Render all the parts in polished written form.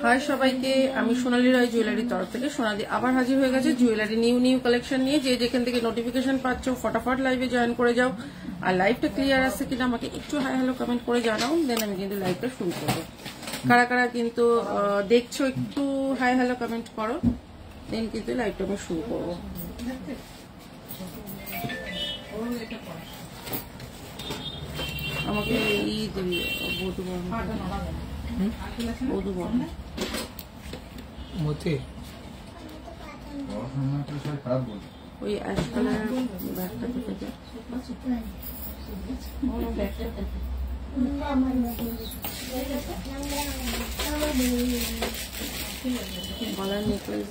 High সবাইকে, আমি সোনালী রায় জুয়েলারির তরফ থেকে সোনাদি আবার হাজির হয়ে গেছে জুয়েলারি নিউ কালেকশন নিয়ে। যে যেখান থেকে নোটিফিকেশন পাচ্ছ ফটাফট লাইভে জয়েন করে যাও। আর লাইভটা ক্লিয়ার আসছে কিনা আমাকে একটু হাই হ্যালো কমেন্ট করে জানাও, দেন আমি কিন্তু লাইভটা শুরু করবো। কারা কারা কিন্তু দেখছো একটু হাই হ্যালো কমেন্ট করো, দেন কিন্তু লাইভটা আমি শুরু করবো। আমাকে ওই অ্যাশ কালারের ব্যাগটা থেকে গলার নেকলেস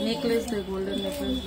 নেকলেস দে, গোল্ডেন নেকলেস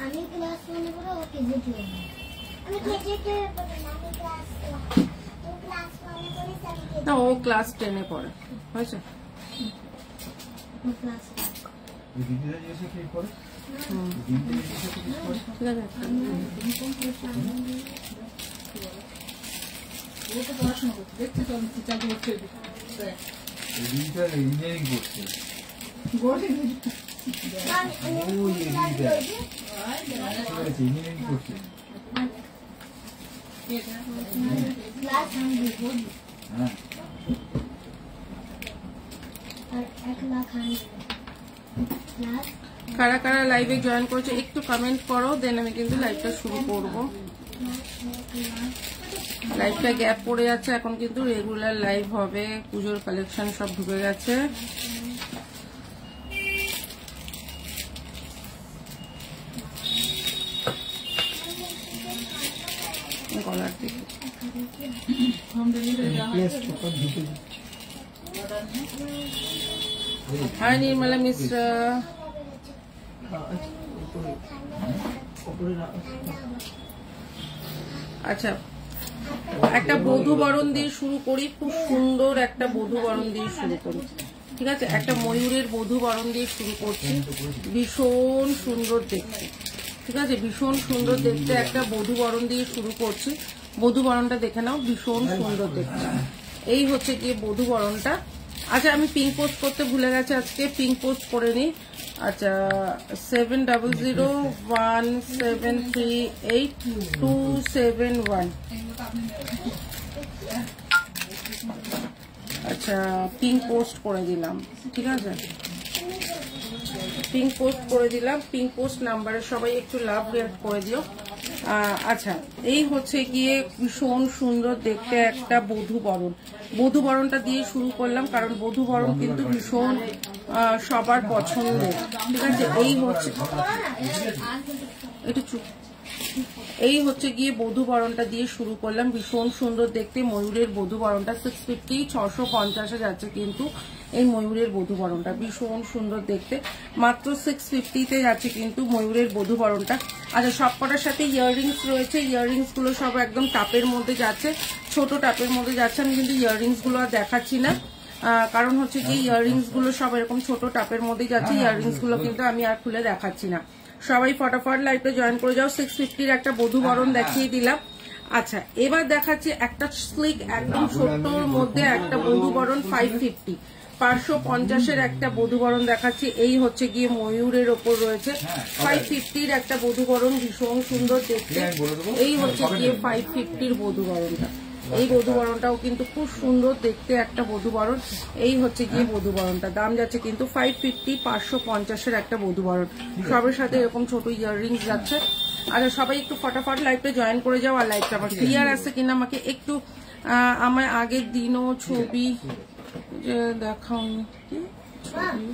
আমি ক্লাস 1 এ পড়ি, ও কেজি 2 এ। আমি কেজি 2 এ পড়ি, আমি ক্লাস 1 এ পড়ি, না ও ক্লাস 10 এ পড়ে। হয়েছে ও ক্লাস 1 এই দিদিরা এসে কি করে? ঠিক আছে। ও তো পড়াশোনা করছে, দেখতে তো আমি চিন্তা করছি। এই দিদিরা ইঞ্জিনিয়ারিং করছে। ইঞ্জিনিয়ারিং করছে। ক্লাস 1 এ পড়ি। হ্যাঁ। আর 1 লাখ ক্লাস কারা কারা লাইভে জয়েন করেছে একটু কমেন্ট করো, দেন আমি কিন্তু লাইভটা শুরু করব। লাইভটা গ্যাপ পড়ে যাচ্ছে, এখন কিন্তু রেগুলার লাইভ হবে। পুজোর কালেকশন সব ঢুকে গেছে। গলার দিকে হাই নির্মলা মিশ্র। আচ্ছা, একটা বধূ বরণ দিয়ে শুরু করি। খুব সুন্দর একটা বধূ বরণ দিয়ে শুরু করি, ঠিক আছে? একটা ময়ূরের বধূ বরণ দিয়ে শুরু করছি। ভীষণ সুন্দর দেখতে, ঠিক আছে? ভীষণ সুন্দর দেখতে একটা বধূ বরণ দিয়ে শুরু করছি। বধূ বরণটা দেখে নাও, ভীষণ সুন্দর দেখতে। এই হচ্ছে গিয়ে বধূ বরণটা। আচ্ছা, আমি পিঙ্ক পোস্ট করতে ভুলে গেছি, আজকে পিঙ্ক পোস্ট করে নিই। আচ্ছা, 7001738271। আচ্ছা, পিঙ্ক পোস্ট করে দিলাম, ঠিক আছে? পিঙ্ক পোস্ট করে দিলাম। পিঙ্ক পোস্ট নাম্বারে সবাই একটু লাভ রিয়াক্ট করে দিও। আচ্ছা, এই হচ্ছে গিয়ে ভীষণ সুন্দর দেখতে একটা বধূ বরণ। বধূ বরণটা দিয়ে শুরু করলাম, কারণ বধূ বরণ কিন্তু ভীষণ সবার পছন্দের, ঠিক আছে? এই হচ্ছে গিয়ে বধূ বরণটা দিয়ে শুরু করলাম। ভীষণ সুন্দর দেখতে ময়ূরের বধূ বরণটা। 650 650 যাচ্ছে কিন্তু এই ময়ূরের বধূ বরণটা। ভীষণ সুন্দর দেখতে, মাত্র 650-তে যাচ্ছে কিন্তু ময়ূরের বধূ বরণটা। আচ্ছা, সবকটার সাথে ইয়াররিংস রয়েছে। ইয়াররিংস গুলো সব একদম টাপের মধ্যে যাচ্ছে, ছোট টাপের মধ্যে যাচ্ছে। আমি কিন্তু ইয়াররিংস গুলো আর দেখাচ্ছি না, কারণ হচ্ছে কি ইয়াররিংস গুলো সব এরকম ছোট টাপের মধ্যে যাচ্ছে। ইয়াররিংস গুলো কিন্তু আমি আর খুলে দেখাচ্ছি না। সবাই ফটাফট লাইভে জয়েন করে যাও। 650-র একটা বধূ বরণ দেখিয়ে দিলাম। আচ্ছা, এবার দেখাচ্ছি একটা স্লিক একদম ছোট্টর মধ্যে একটা বধূ বরণ 550 550-এর একটা বধূ বরণ দেখাচ্ছি। এই হচ্ছে গিয়ে ময়ূরের ওপর রয়েছে 550-র একটা বধূ বরণ, ভীষণ সুন্দর দেখতে। এই হচ্ছে গিয়ে 550-র বধূ বরণটা। এই বধূ বরণটাও কিন্তু খুব সুন্দর দেখতে একটা বধূ বরণ। এই হচ্ছে গিয়ে বধূ বরণটা, দাম যাচ্ছে কিন্তু 550 550-এর একটা বধূ বরণ। সবের সাথে এরকম ছোট ইয়াররিংস যাচ্ছে। আচ্ছা সবাই একটু ফটাফট লাইভটা জয়েন করে যাও, আর লাইভটা আমার ক্লিয়ার আছে কিনা আমাকে একটু আমার আগের দিনও ছবি দেখাও কি ছবি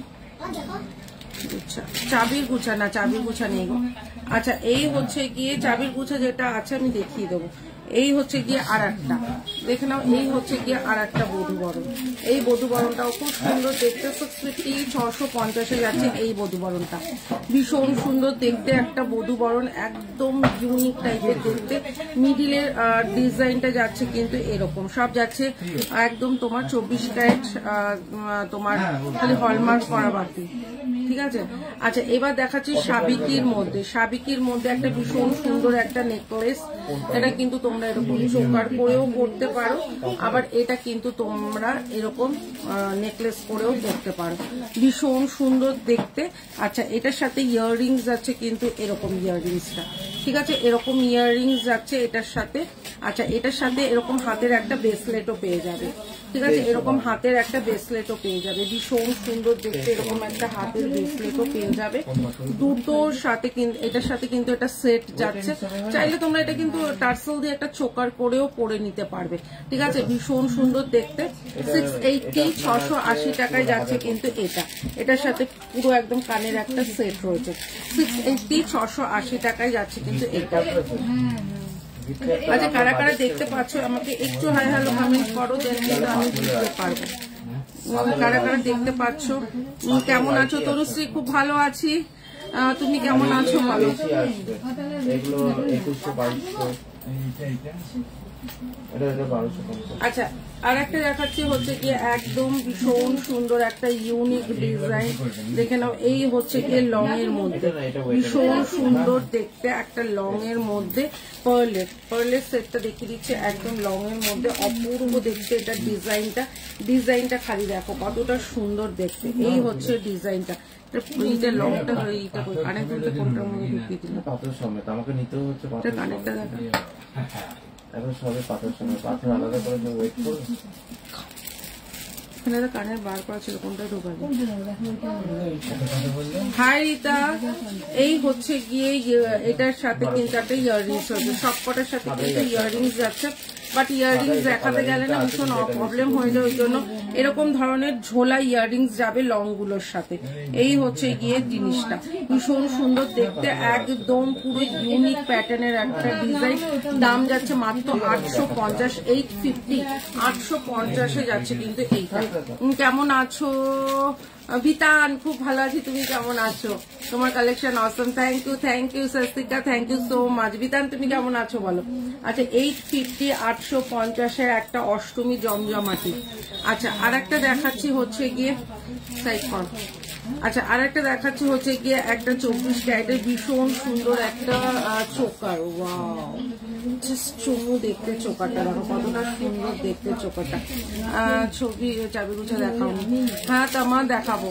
চাবির গুছা না, চাবির গুছা নেই গো। আচ্ছা এই হচ্ছে গিয়ে চাবির গুছা যেটা আছে আমি দেখিয়ে দেবো। এই হচ্ছে গিয়ে আর একটা দেখে নাও, এই হচ্ছে গিয়ে আর একটা বধূবরণ। এই বধূবরণটাও খুব সুন্দর দেখতে, 650 যাচ্ছে এই বধূবরণটা। ভীষণ সুন্দর দেখতে একটা বধূবরণ, একদম ইউনিক টাইপের দেখতে। মিডিলের ডিজাইনটা যাচ্ছে কিন্তু এরকম সব যাচ্ছে একদম তোমার 24 ক্যারেট, তোমার খালি হলমার্ক করা বাকি, ঠিক আছে। আচ্ছা এবার দেখাচ্ছি সাবিকির মধ্যে। সাবিকির মধ্যে একটা ভীষণ সুন্দর একটা নেকলেস, এটা কিন্তু তোমরা এরকম চোকার করেও পরতে পারো, আবার এটা কিন্তু তোমরা এরকম নেকলেস করেও পরতে পারো, ভীষণ সুন্দর দেখতে। আচ্ছা এটার সাথে ইয়াররিংস যাচ্ছে কিন্তু এরকম ইয়াররিংসটা, ঠিক আছে, এরকম ইয়াররিংস যাচ্ছে এটার সাথে। আচ্ছা এটার সাথে এরকম হাতের একটা ব্রেসলেটও পেয়ে যাবে, ঠিক আছে, এরকম হাতের একটা ব্রেসলেটও পেয়ে যাবে, ভীষণ সুন্দর দেখতে এরকম একটা হাতের ব্রেসলেটও পেয়ে যাবে দুটোর সাথে। এটার সাথে কিন্তু এটা সেট যাচ্ছে, চাইলে তোমরা এটা কিন্তু টার্সেল দিয়ে একটা চোকার করেও পরে নিতে পারবে, ঠিক আছে, ভীষণ সুন্দর দেখতে। 680 টাকায় যাচ্ছে কিন্তু এটা, এটার সাথে পুরো একদম কানের একটা সেট রয়েছে। 680 টাকায় যাচ্ছে কিন্তু এটা। আচ্ছা কারা কারা দেখতে পাচ্ছ আমাকে একটু হাই হ্যালো কমেন্ট করো, দেন কিন্তু আমি বুঝতে পারবো কারা কারা দেখতে পাচ্ছ। কেমন আছো তরুশ্রী? খুব ভালো আছি, তুমি কেমন আছো বলো। আচ্ছা আর একটা দেখাচ্ছি হচ্ছে কি একদম ভীষণ সুন্দর একটা ইউনিক ডিজাইন, দেখে নাও। এই হচ্ছে কি লং এর মধ্যে, ভীষণ সুন্দর দেখতে একটা লং এর মধ্যে পার্লের সেটটা দেখিয়ে দিচ্ছে, একদম লং এর মধ্যে অপূর্ব দেখতে এটা ডিজাইনটা খালি দেখো কতটা সুন্দর দেখতে। এই হচ্ছে ডিজাইনটা, এটা লংটা এইটা কানের দুলটা কোনটার মধ্যে ঢুকিয়ে দিল, আমাকে নিতে হচ্ছে কানেরটা দেখা এখন সবে পাথর সময় পাথর আলাদা করে ওয়েট করবে। এখানে কানের বার করা ছিল, কোনটা ঢোকাবে। হাই রিতা, এই হচ্ছে গিয়ে এটার সাথে 3-4টে ইয়াররিংস হয়েছে, সবকটার সাথে কিন্তু ইয়াররিংস যাচ্ছে, বাট ইয়াররিংস দেখাতে গেলে না ভীষণ প্রবলেম হয়ে যায়, ওই জন্য এরকম ধরনের ঝোলা ইয়াররিংস যাবে লং গুলোর সাথে। এই হচ্ছে গিয়ে জিনিসটা, ভীষণ সুন্দর দেখতে, একদম পুরো ইউনিক প্যাটার্নের একটা ডিজাইন। দাম যাচ্ছে মাত্র 850, 850 যাচ্ছে কিন্তু এইটা। কেমন আছো বিতান? খুব ভালো আছি, তুমি কেমন আছো? তোমার collection awesome, thank you Swastika, thank you so much. Bitan তুমি কেমন আছো বলো। আচ্ছা 850, 850 একটা অষ্টমী জমজমাটি। আচ্ছা আর একটা দেখাচ্ছি হচ্ছে গিয়ে সাইড কর। আচ্ছা আর একটা দেখাচ্ছি হচ্ছে গিয়ে একটা 24 ক্যারেটের ভীষণ সুন্দর একটা চোকার। ওয়াও, চুমু দেখতে চোকারটা দেখো কতটা সুন্দর দেখতে চোকারটা। ছবি চাবি গুছা দেখাও। হ্যাঁ তামা দেখাবো।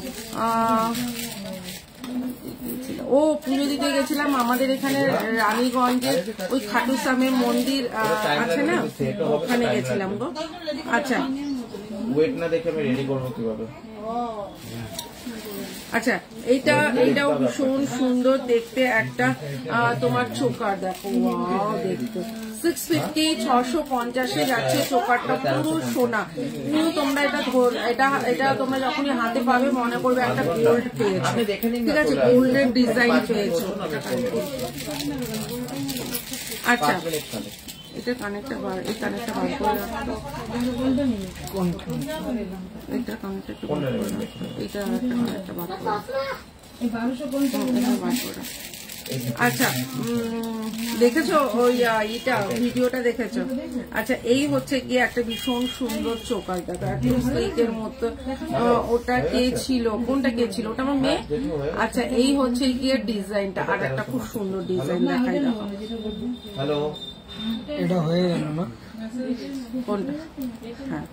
ও পুজো দিতে গেছিলাম আমাদের এখানে রানীগঞ্জের ওই খাটুশ্যামের মন্দির আছে না, ওখানে গেছিলাম গো। আচ্ছা ওয়েট না দেখে আমি রেডি করবো কিভাবে। আচ্ছা এইটাও ভীষণ সুন্দর দেখতে একটা তোমার চোকার দেখো, ওয়াও দেখতে। 650, 650 যাচ্ছে চোকারটা, পুরো সোনা। কিন্তু তোমরা এটা তোমরা যখনই হাতে পাবে মনে করবে একটা গোল্ড পেয়েছো, ঠিক আছে, গোল্ডের ডিজাইন পেয়েছো। আচ্ছা এটা কানেরটা এই কানেরটা বার করে রাখতো, এটা কানেরটা একটু বার করে রাখতো, এইটা একটা কানেরটা বার করে রাখতো। আচ্ছা দেখেছো ওই এটা ভিডিওটা দেখেছো? আচ্ছা এই হচ্ছে গিয়ে একটা ভীষণ সুন্দর চোকার দেখো, একদম স্লিকের মতো। ওটা কে ছিল, কোনটা কে ছিল? ওটা আমার মেয়ে। আচ্ছা এই হচ্ছে গিয়ে ডিজাইনটা, আর একটা খুব সুন্দর ডিজাইন দেখাই দেখো। হ্যালো, এটা হয়ে গেল না কোনটা? হ্যাঁ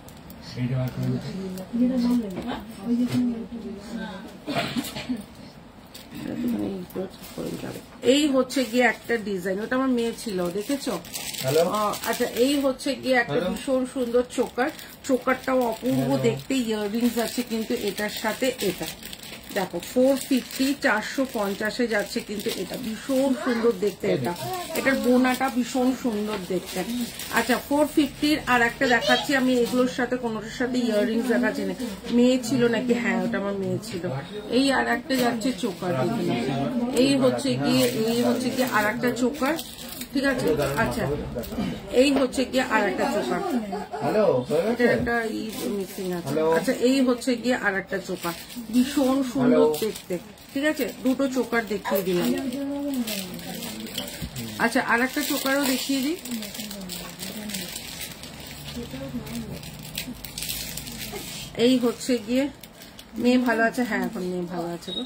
এই হচ্ছে গিয়ে একটা ডিজাইন, ওটা আমার মেয়ে ছিল, দেখেছো? আচ্ছা এই হচ্ছে গিয়ে একটা ভীষণ সুন্দর চোকারটাও অপূর্ব দেখতে, ইয়াররিংস আছে কিন্তু এটার সাথে এটা, দেখো 450 450-এ যাচ্ছে কিন্তু এটা ভীষণ সুন্দর দেখতে। এটার বোনাটা ভীষণ সুন্দর দেখতে। আচ্ছা 450-র আর একটা দেখাচ্ছি আমি, এগুলোর সাথে কোনোটার সাথে ইয়াররিংস দেখাচ্ছি না। মেয়ে ছিল নাকি? হ্যাঁ ওটা আমার মেয়ে ছিল। এই আর একটা যাচ্ছে চোকার, দেখুন এই হচ্ছে গিয়ে আর একটা চোকার, ঠিক আছে। আচ্ছা এই হচ্ছে গিয়ে আর একটা চোকার, এটা একটা মিসিং আছে। আচ্ছা এই হচ্ছে গিয়ে আর একটা চোকার, ভীষণ সুন্দর দেখতে, ঠিক আছে। দুটো চোকার দেখিয়ে দিলাম। আচ্ছা আর একটা চোকারও দেখিয়ে দিই। এই হচ্ছে গিয়ে মেয়ে ভালো আছে? হ্যাঁ এখন মেয়ে ভালো আছে গো।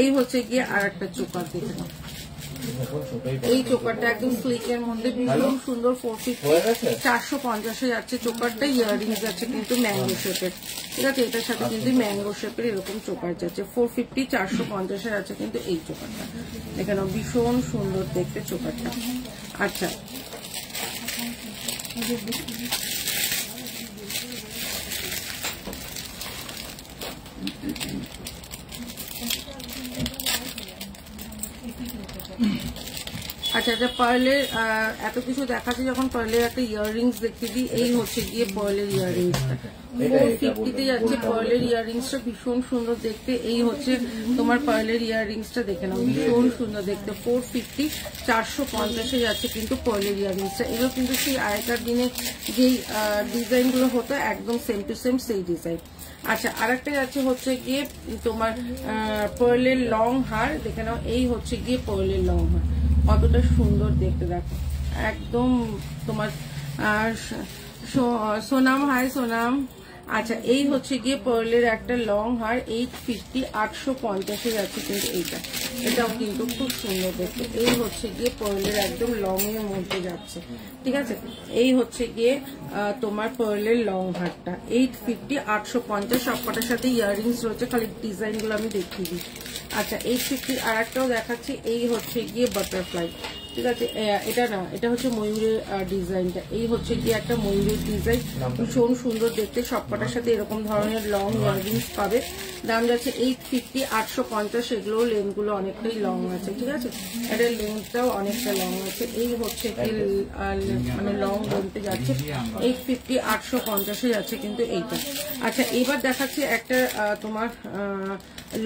এই হচ্ছে গিয়ে আর একটা চোকার, দেখে নাও। এই চোকারটা একদম স্লিকের মধ্যে ভীষণ সুন্দর। 450 450-এ যাচ্ছে চোকারটা। ইয়াররিংস যাচ্ছে কিন্তু ম্যাঙ্গো শেপের, ঠিক আছে। এটার সাথে কিন্তু ম্যাঙ্গো শেপের এরকম চোকার যাচ্ছে। 450 450-এ যাচ্ছে কিন্তু এই চোকারটা, এখানে ভীষণ সুন্দর দেখতে চোকারটা। আচ্ছা আচ্ছা আচ্ছা পার্লের এত কিছু দেখাচ্ছি যখন, পার্লের একটা ইয়াররিংস দেখিয়ে দিই। এই হচ্ছে গিয়ে পার্লের ইয়াররিংসটা 450-তে যাচ্ছে। পার্লের ইয়াররিংসটা ভীষণ সুন্দর দেখতে। এই হচ্ছে তোমার পার্লের ইয়াররিংসটা, দেখে নাও ভীষণ সুন্দর দেখতে। 450 450-এ যাচ্ছে কিন্তু পার্লের ইয়াররিংসটা। এগুলো কিন্তু সেই আগেকার দিনে যেই ডিজাইনগুলো হতো একদম সেম টু সেম সেই ডিজাইন। আচ্ছা আর একটা যাচ্ছে হচ্ছে গিয়ে তোমার পার্লের লং হার, দেখে নাও এই হচ্ছে গিয়ে পার্লের লং হার, কতটা সুন্দর দেখতে দেখো একদম তোমার। সোনাম, হাই সোনাম। আচ্ছা এই হচ্ছে গিয়ে পার্লের একটা লং হার 850 850-এ যাচ্ছে কিন্তু এটাও কিন্তু খুব সুন্দর দেখতে। এই হচ্ছে গিয়ে পার্লের একদম লং এর মধ্যে যাচ্ছে, ঠিক আছে। এই হচ্ছে গিয়ে তোমার পার্লের লং হারটা 850 850, সবকটার সাথে ইয়াররিংস রয়েছে, খালি ডিজাইনগুলো আমি দেখিয়ে দিই। আচ্ছা 850 আর একটাও দেখাচ্ছি। এই হচ্ছে গিয়ে বাটারফ্লাই, ঠিক আছে। এটা না, এটা হচ্ছে ময়ূরের ডিজাইনটা। এই হচ্ছে গিয়ে একটা ময়ূরের ডিজাইন, ভীষণ সুন্দর দেখতে। সবকটার সাথে এরকম ধরনের লং ইয়াররিংস পাবে। দাম যাচ্ছে 850 850। এগুলোও লেন্থগুলো অনেকটাই লং আছে, ঠিক আছে। এটার লেন্থটাও অনেকটা লং আছে। এই হচ্ছে কি মানে লং লেন্থে যাচ্ছে 850 850-এ যাচ্ছে কিন্তু এইটা। আচ্ছা এবার দেখাচ্ছি একটা তোমার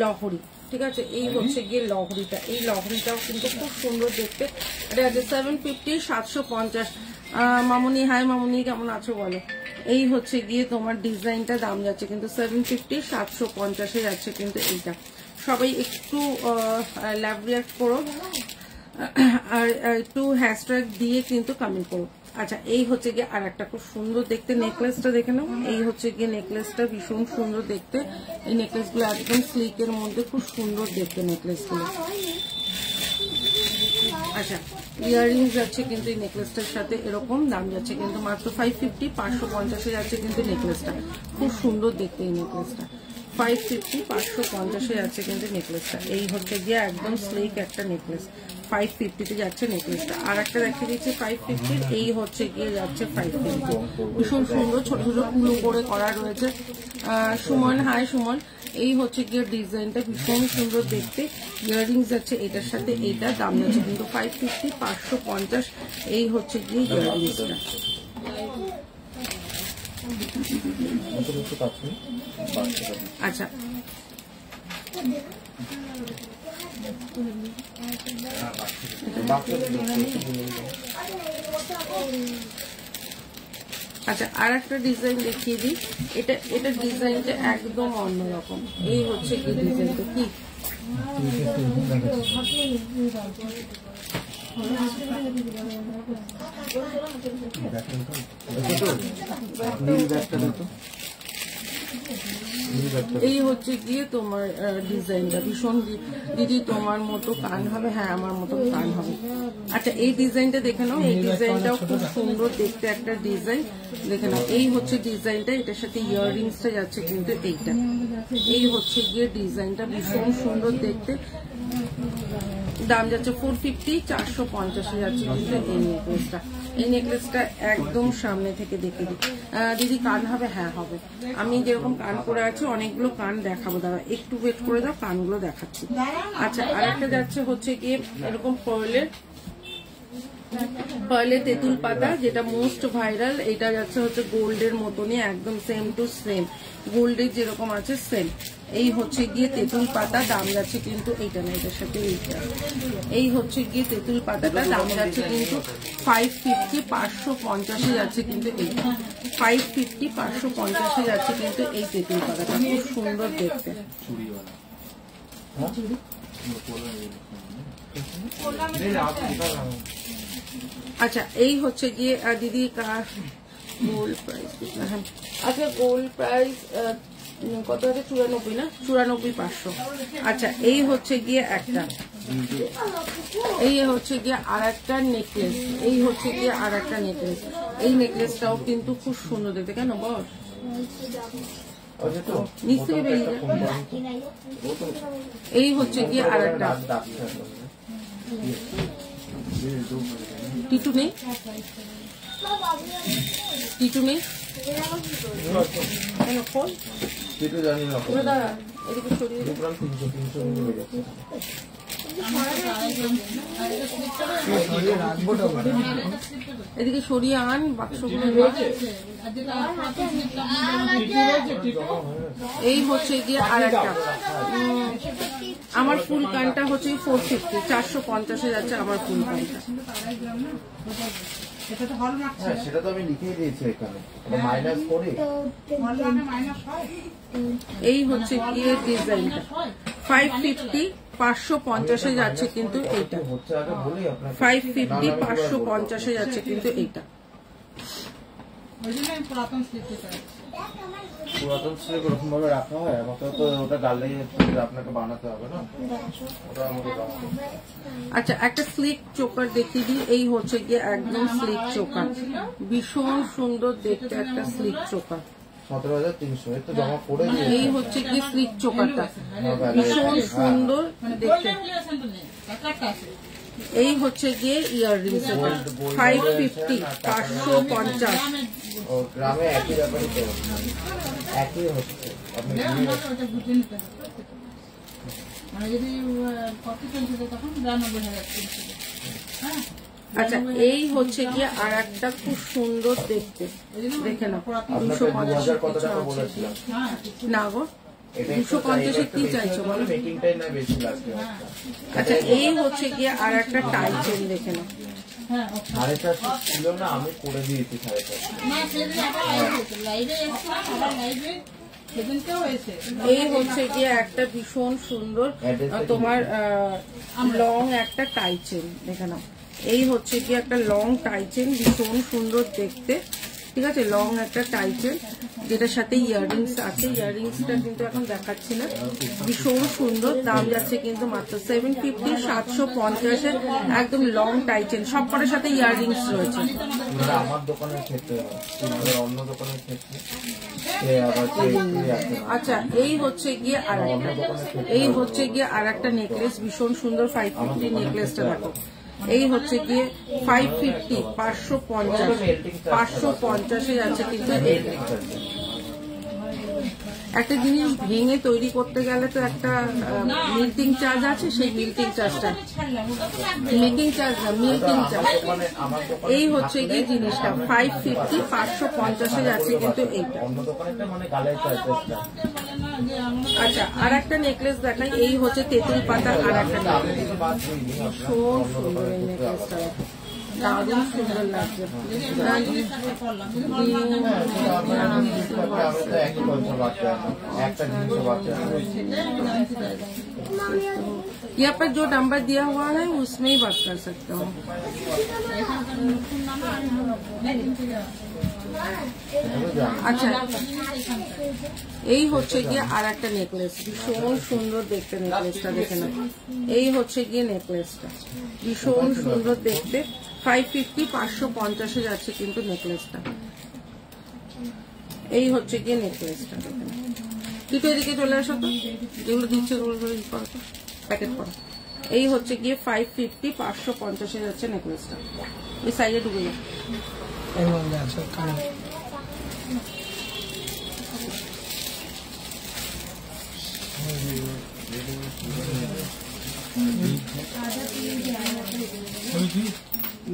লহরি, ঠিক আছে। এই হচ্ছে গিয়ে লহরিটা, এই লহরিটাও কিন্তু খুব সুন্দর দেখতে। এটা আছে 750 750। মামুনি, হাই মামুনি, কেমন আছো বলো। এই হচ্ছে গিয়ে তোমার ডিজাইনটা, দাম যাচ্ছে কিন্তু 750 750-এ যাচ্ছে কিন্তু এইটা। সবাই একটু ল্যাব রিয়াক্ট করো আর একটু হ্যাশট্যাগ দিয়ে কিন্তু কমেন্ট করো। আচ্ছা এই হচ্ছে গিয়ে আর একটা খুব সুন্দর দেখতে নেকলেসটা, দেখে নাও। এই হচ্ছে গিয়ে নেকলেসটা ভীষণ সুন্দর দেখতে। এই নেকলেসগুলো একদম স্লিকের মধ্যে খুব সুন্দর দেখতে নেকলেসগুলো। আচ্ছা ইয়াররিংস যাচ্ছে কিন্তু এই নেকলেসটার সাথে এরকম, দাম যাচ্ছে কিন্তু মাত্র 550 550-এ যাচ্ছে কিন্তু নেকলেসটা। খুব সুন্দর দেখতে এই নেকলেসটা। 550 550-এ যাচ্ছে কিন্তু নেকলেসটা। এই হচ্ছে গিয়ে একদম স্লিক একটা নেকলেস, 550-তে যাচ্ছে নেকলেসটা। আর একটা দেখিয়ে দিচ্ছি 550, এই হচ্ছে গিয়ে যাচ্ছে 550। ভীষণ সুন্দর ছোট ছোট কুলো করে করা রয়েছে। সুমন, হাই সুমন। এই হচ্ছে গিয়ে ডিজাইনটা ভীষণ সুন্দর দেখতে। ইয়াররিংস যাচ্ছে এটার সাথে এইটা, দাম যাচ্ছে কিন্তু 550 550। এই হচ্ছে গিয়ে ইয়াররিংসটা। আচ্ছা আচ্ছা আর একটা ডিজাইন দেখিয়ে দিই। এটা ডিজাইনটা একদম অন্যরকম। এই হচ্ছে কি ডিজাইনটা, কি এই হচ্ছে গিয়ে তোমার ডিজাইনটা ভীষণ। দিদি তোমার মতো কান হবে? হ্যাঁ আমার মতো কান হবে। আচ্ছা এই ডিজাইনটা দেখে নাও, এই ডিজাইনটাও খুব সুন্দর দেখতে একটা ডিজাইন, দেখে নাও। এই হচ্ছে ডিজাইনটা, এটার সাথে ইয়াররিংসটা যাচ্ছে কিন্তু এইটা। এই হচ্ছে গিয়ে ডিজাইনটা ভীষণ সুন্দর দেখতে। দাম যাচ্ছে 450, 450 যাচ্ছে কিন্তু এই নেকলেসটা। এই নেকলেসটা একদম সামনে থেকে দেখে দিই। দিদি কান হবে? হ্যাঁ হবে। আমি যেরকম কান করে আছি অনেকগুলো কান দেখাবো, দাঁড়া একটু ওয়েট করে দাও, কানগুলো দেখাচ্ছি। আচ্ছা, আরেকটা যাচ্ছে হচ্ছে গিয়ে এরকম পার্লে তেঁতুল পাতা, যেটা মোস্ট ভাইরাল। এটা যাচ্ছে হচ্ছে গোল্ডের মতনই, একদম সেম টু সেম গোল্ডের যেরকম আছে সেম। এই হচ্ছে গিয়ে তেঁতুল পাতা, দাম যাচ্ছে কিন্তু এইটা না, এটার সাথে এইটা। এই হচ্ছে গিয়ে তেঁতুল পাতাটা, দাম যাচ্ছে কিন্তু 550, 550 যাচ্ছে কিন্তু এইটা। 550, 550 যাচ্ছে কিন্তু এই তেঁতুল পাতাটা, খুব সুন্দর দেখতে। আচ্ছা, এই হচ্ছে গিয়ে দিদি গোল্ড প্রাইস। আচ্ছা, গোল্ড প্রাইস কত আছে? 94 না? 94,500। আচ্ছা, এই হচ্ছে গিয়ে একটা, এই হচ্ছে গিয়ে আর একটা নেকলেস, এই হচ্ছে গিয়ে আর একটা নেকলেস। এই নেকলেসটাও কিন্তু খুব সুন্দর দেখতে। কেন বল? নিচ থেকে বেরিয়ে যায়। এই হচ্ছে গিয়ে আর একটা। টিটু নেই? টিটু নেই কেন? ফোন টিটু জানি না, দাঁড়া, এদিকে সরিয়ে দে। 300 হয়ে যাচ্ছে। এদিকে সরিয়ে আন বাক্সগুলো। এই হচ্ছে গিয়ে আর একটা। আমার ফুল কানটা হচ্ছে 450, 450 যাচ্ছে আমার ফুল কানটা। হ্যাঁ, সেটা তো আমি লিখেই দিয়েছি এখানে, মাইনাস করে। এই হচ্ছে গিয়ে ডিজাইনটা 550, 550 যাচ্ছে কিন্তু এইটা। 550, 550 যাচ্ছে কিন্তু এইটা। পুরাতন স্লিপ ওরকম ভাবে রাখা হয়, আমাকে তো ওটা গালে আপনাকে বানাতে হবে না, ওটা আমাকে বানাতে হবে। আচ্ছা, একটা স্লিক চোকার দেখিয়ে দিই। এই হচ্ছে গিয়ে একদম স্লিক চোকার, ভীষণ সুন্দর দেখতে একটা স্লিক চোকার। 17,300 এর তো জমা করে দিয়ে। এই হচ্ছে গিয়ে স্লিক চোকারটা, ভীষণ সুন্দর দেখতে। এই হচ্ছে গিয়ে ইয়াররিংস, 550, 550। ও গ্রামে একই ব্যাপারই তো, একই হচ্ছে। আপনি আচ্ছা, এই হচ্ছে গিয়ে আর একটা খুব সুন্দর দেখতে, দেখে না। 2,000 কত টাকা বলেছিলাম না গো, 250 কি চাইছো বলো? মেকিংটাই না বেশি লাগবে। আচ্ছা, এই হচ্ছে গিয়ে আর একটা টাই চেন, দেখে না। 450 ছিল না, আমি করে দিয়েছি 450। এই হচ্ছে গিয়ে একটা ভীষণ সুন্দর তোমার লং একটা টাই চেন, দেখে নাও। এই হচ্ছে গিয়ে একটা লং টাই চেন, ভীষণ সুন্দর দেখতে। ঠিক আছে, লং একটা টাই চেন, যেটার সাথে ইয়াররিংস আছে। ইয়াররিংসটা কিন্তু এখন দেখাচ্ছি না, ভীষণ সুন্দর। দাম যাচ্ছে কিন্তু মাত্র 750, 750 একদম লং টাই চেন, সব কটার সাথে ইয়াররিংস রয়েছে। আমার দোকানের ক্ষেত্রে, অন্য দোকানের ক্ষেত্রে। আচ্ছা, এই হচ্ছে গিয়ে আর একটা, এই হচ্ছে গিয়ে আর একটা নেকলেস, ভীষণ সুন্দর 550 নেকলেসটা দেখো। এই হচ্ছে গিয়ে 550, 550, 550 যাচ্ছে কিন্তু। একটা জিনিস ভেঙে তৈরি করতে গেলে তো একটা মিল্টিং চার্জ আছে, সেই মিল্টিং চার্জটা, মেকিং চার্জ না, মিল্টিং চার্জ। এই হচ্ছে গিয়ে জিনিসটা 550, 550 যাচ্ছে কিন্তু এইটা। আচ্ছা, আর একটা নেকলেস দেখাই। এই হচ্ছে তেঁতুল পাতা আর একটা নেকলেস, ভীষণ সুন্দর এই নেকলেসটা, দারুণ সুন্দর লাগছে। यहाँ पर जो नंबर दिया हुआ है उसमें ही बात कर सकता हूँ। আচ্ছা, এই হচ্ছে গিয়ে আর একটা নেকলেস, ভীষণ সুন্দর দেখতে নেকলেসটা, দেখে না। এই হচ্ছে গিয়ে নেকলেসটা, ভীষণ সুন্দর দেখতে। 550, 550 যাচ্ছে কিন্তু নেকলেসটা। এই হচ্ছে গিয়ে নেকলেসটা, দেখে না। দুটো এদিকে চলে আসো তো, যেগুলো দিচ্ছে ওগুলো করে করো তো, প্যাকেট করো। এই হচ্ছে গিয়ে 550, 550 যাচ্ছে নেকলেসটা। ওই সাইডে ঢুকে যায়। এর মধ্যে আছে কানে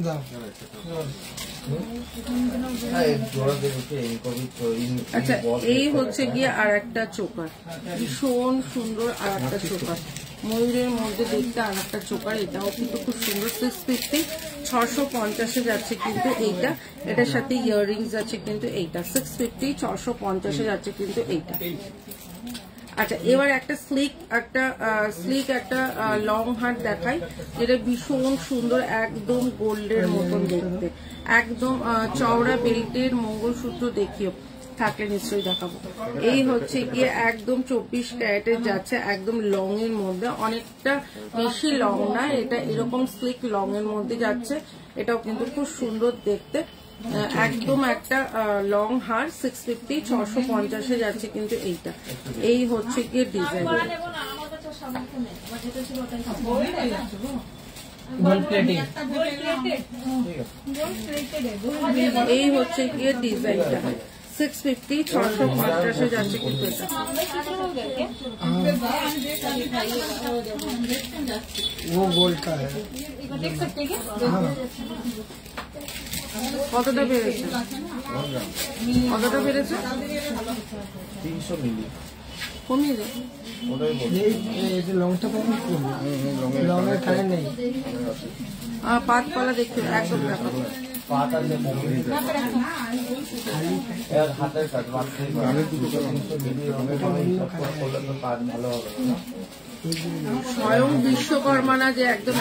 দাও। আচ্ছা এই হচ্ছে গিয়ে আর একটা চোকার, ভীষণ সুন্দর আর একটা চোকার, ময়ূরের মধ্যে দেখতে আর একটা চোকার, এটাও কিন্তু খুব সুন্দর। 650, 650 যাচ্ছে কিন্তু এইটা, এটার সাথে ইয়াররিংস আছে কিন্তু এইটা। 650, 650 যাচ্ছে কিন্তু এইটা। আচ্ছা এবার একটা স্লিক একটা লং হার দেখাই, যেটা ভীষণ সুন্দর, একদম গোল্ডের মতন দেখতে, একদম চওড়া বেল্টের মঙ্গলসূত্র দেখিও থাকলে নিশ্চয়ই দেখাবো। এই হচ্ছে গিয়ে একদম 24 ক্যারেটের যাচ্ছে, একদম লং এর মধ্যে, অনেকটা বেশি লং না, এটা এরকম স্লিক লং এর মধ্যে যাচ্ছে। এটাও কিন্তু খুব সুন্দর দেখতে, একদম একটা লং হার। 650, 650 যাচ্ছে কিন্তু এইটা। এই হচ্ছে গিয়ে ডিজাইন। এই হচ্ছে গিয়ে ডিজাইনটা। 650, 650 যাচ্ছে কিন্তু এটা। वो गोल्ड का है। কতটা বেড়েছে? কতটা বেড়েছে? 300 মিলি কমিয়ে দেয়। ওটাই বলছি। ये जो लॉन्ग टॉप है लॉन्ग में खाने नहीं পাতপালা দেখতে একদম দেখো। পাতা যে কমপ্লিট এর হাতের কাজ মাত্র আমি 300 মিলি হবে, হিসাব করলে তো কাজ ভালো হবে না। স্বয়ং বিশ্বকর্মা না যে একদম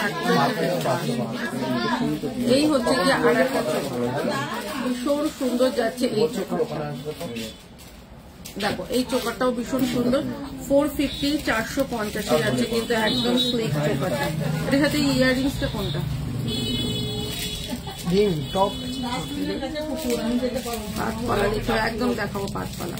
এই হচ্ছে কি আর একটা ভীষণ সুন্দর যাচ্ছে এই চোকারটা। দেখো এই চোকারটাও ভীষণ সুন্দর। 450, 450 যাচ্ছে কিন্তু একদম স্লিক চোকারটা। এটার সাথে ইয়াররিংসটা কোনটা? रिंग टॉप পাতপালা দেখো, একদম দেখাবো পাতপালা।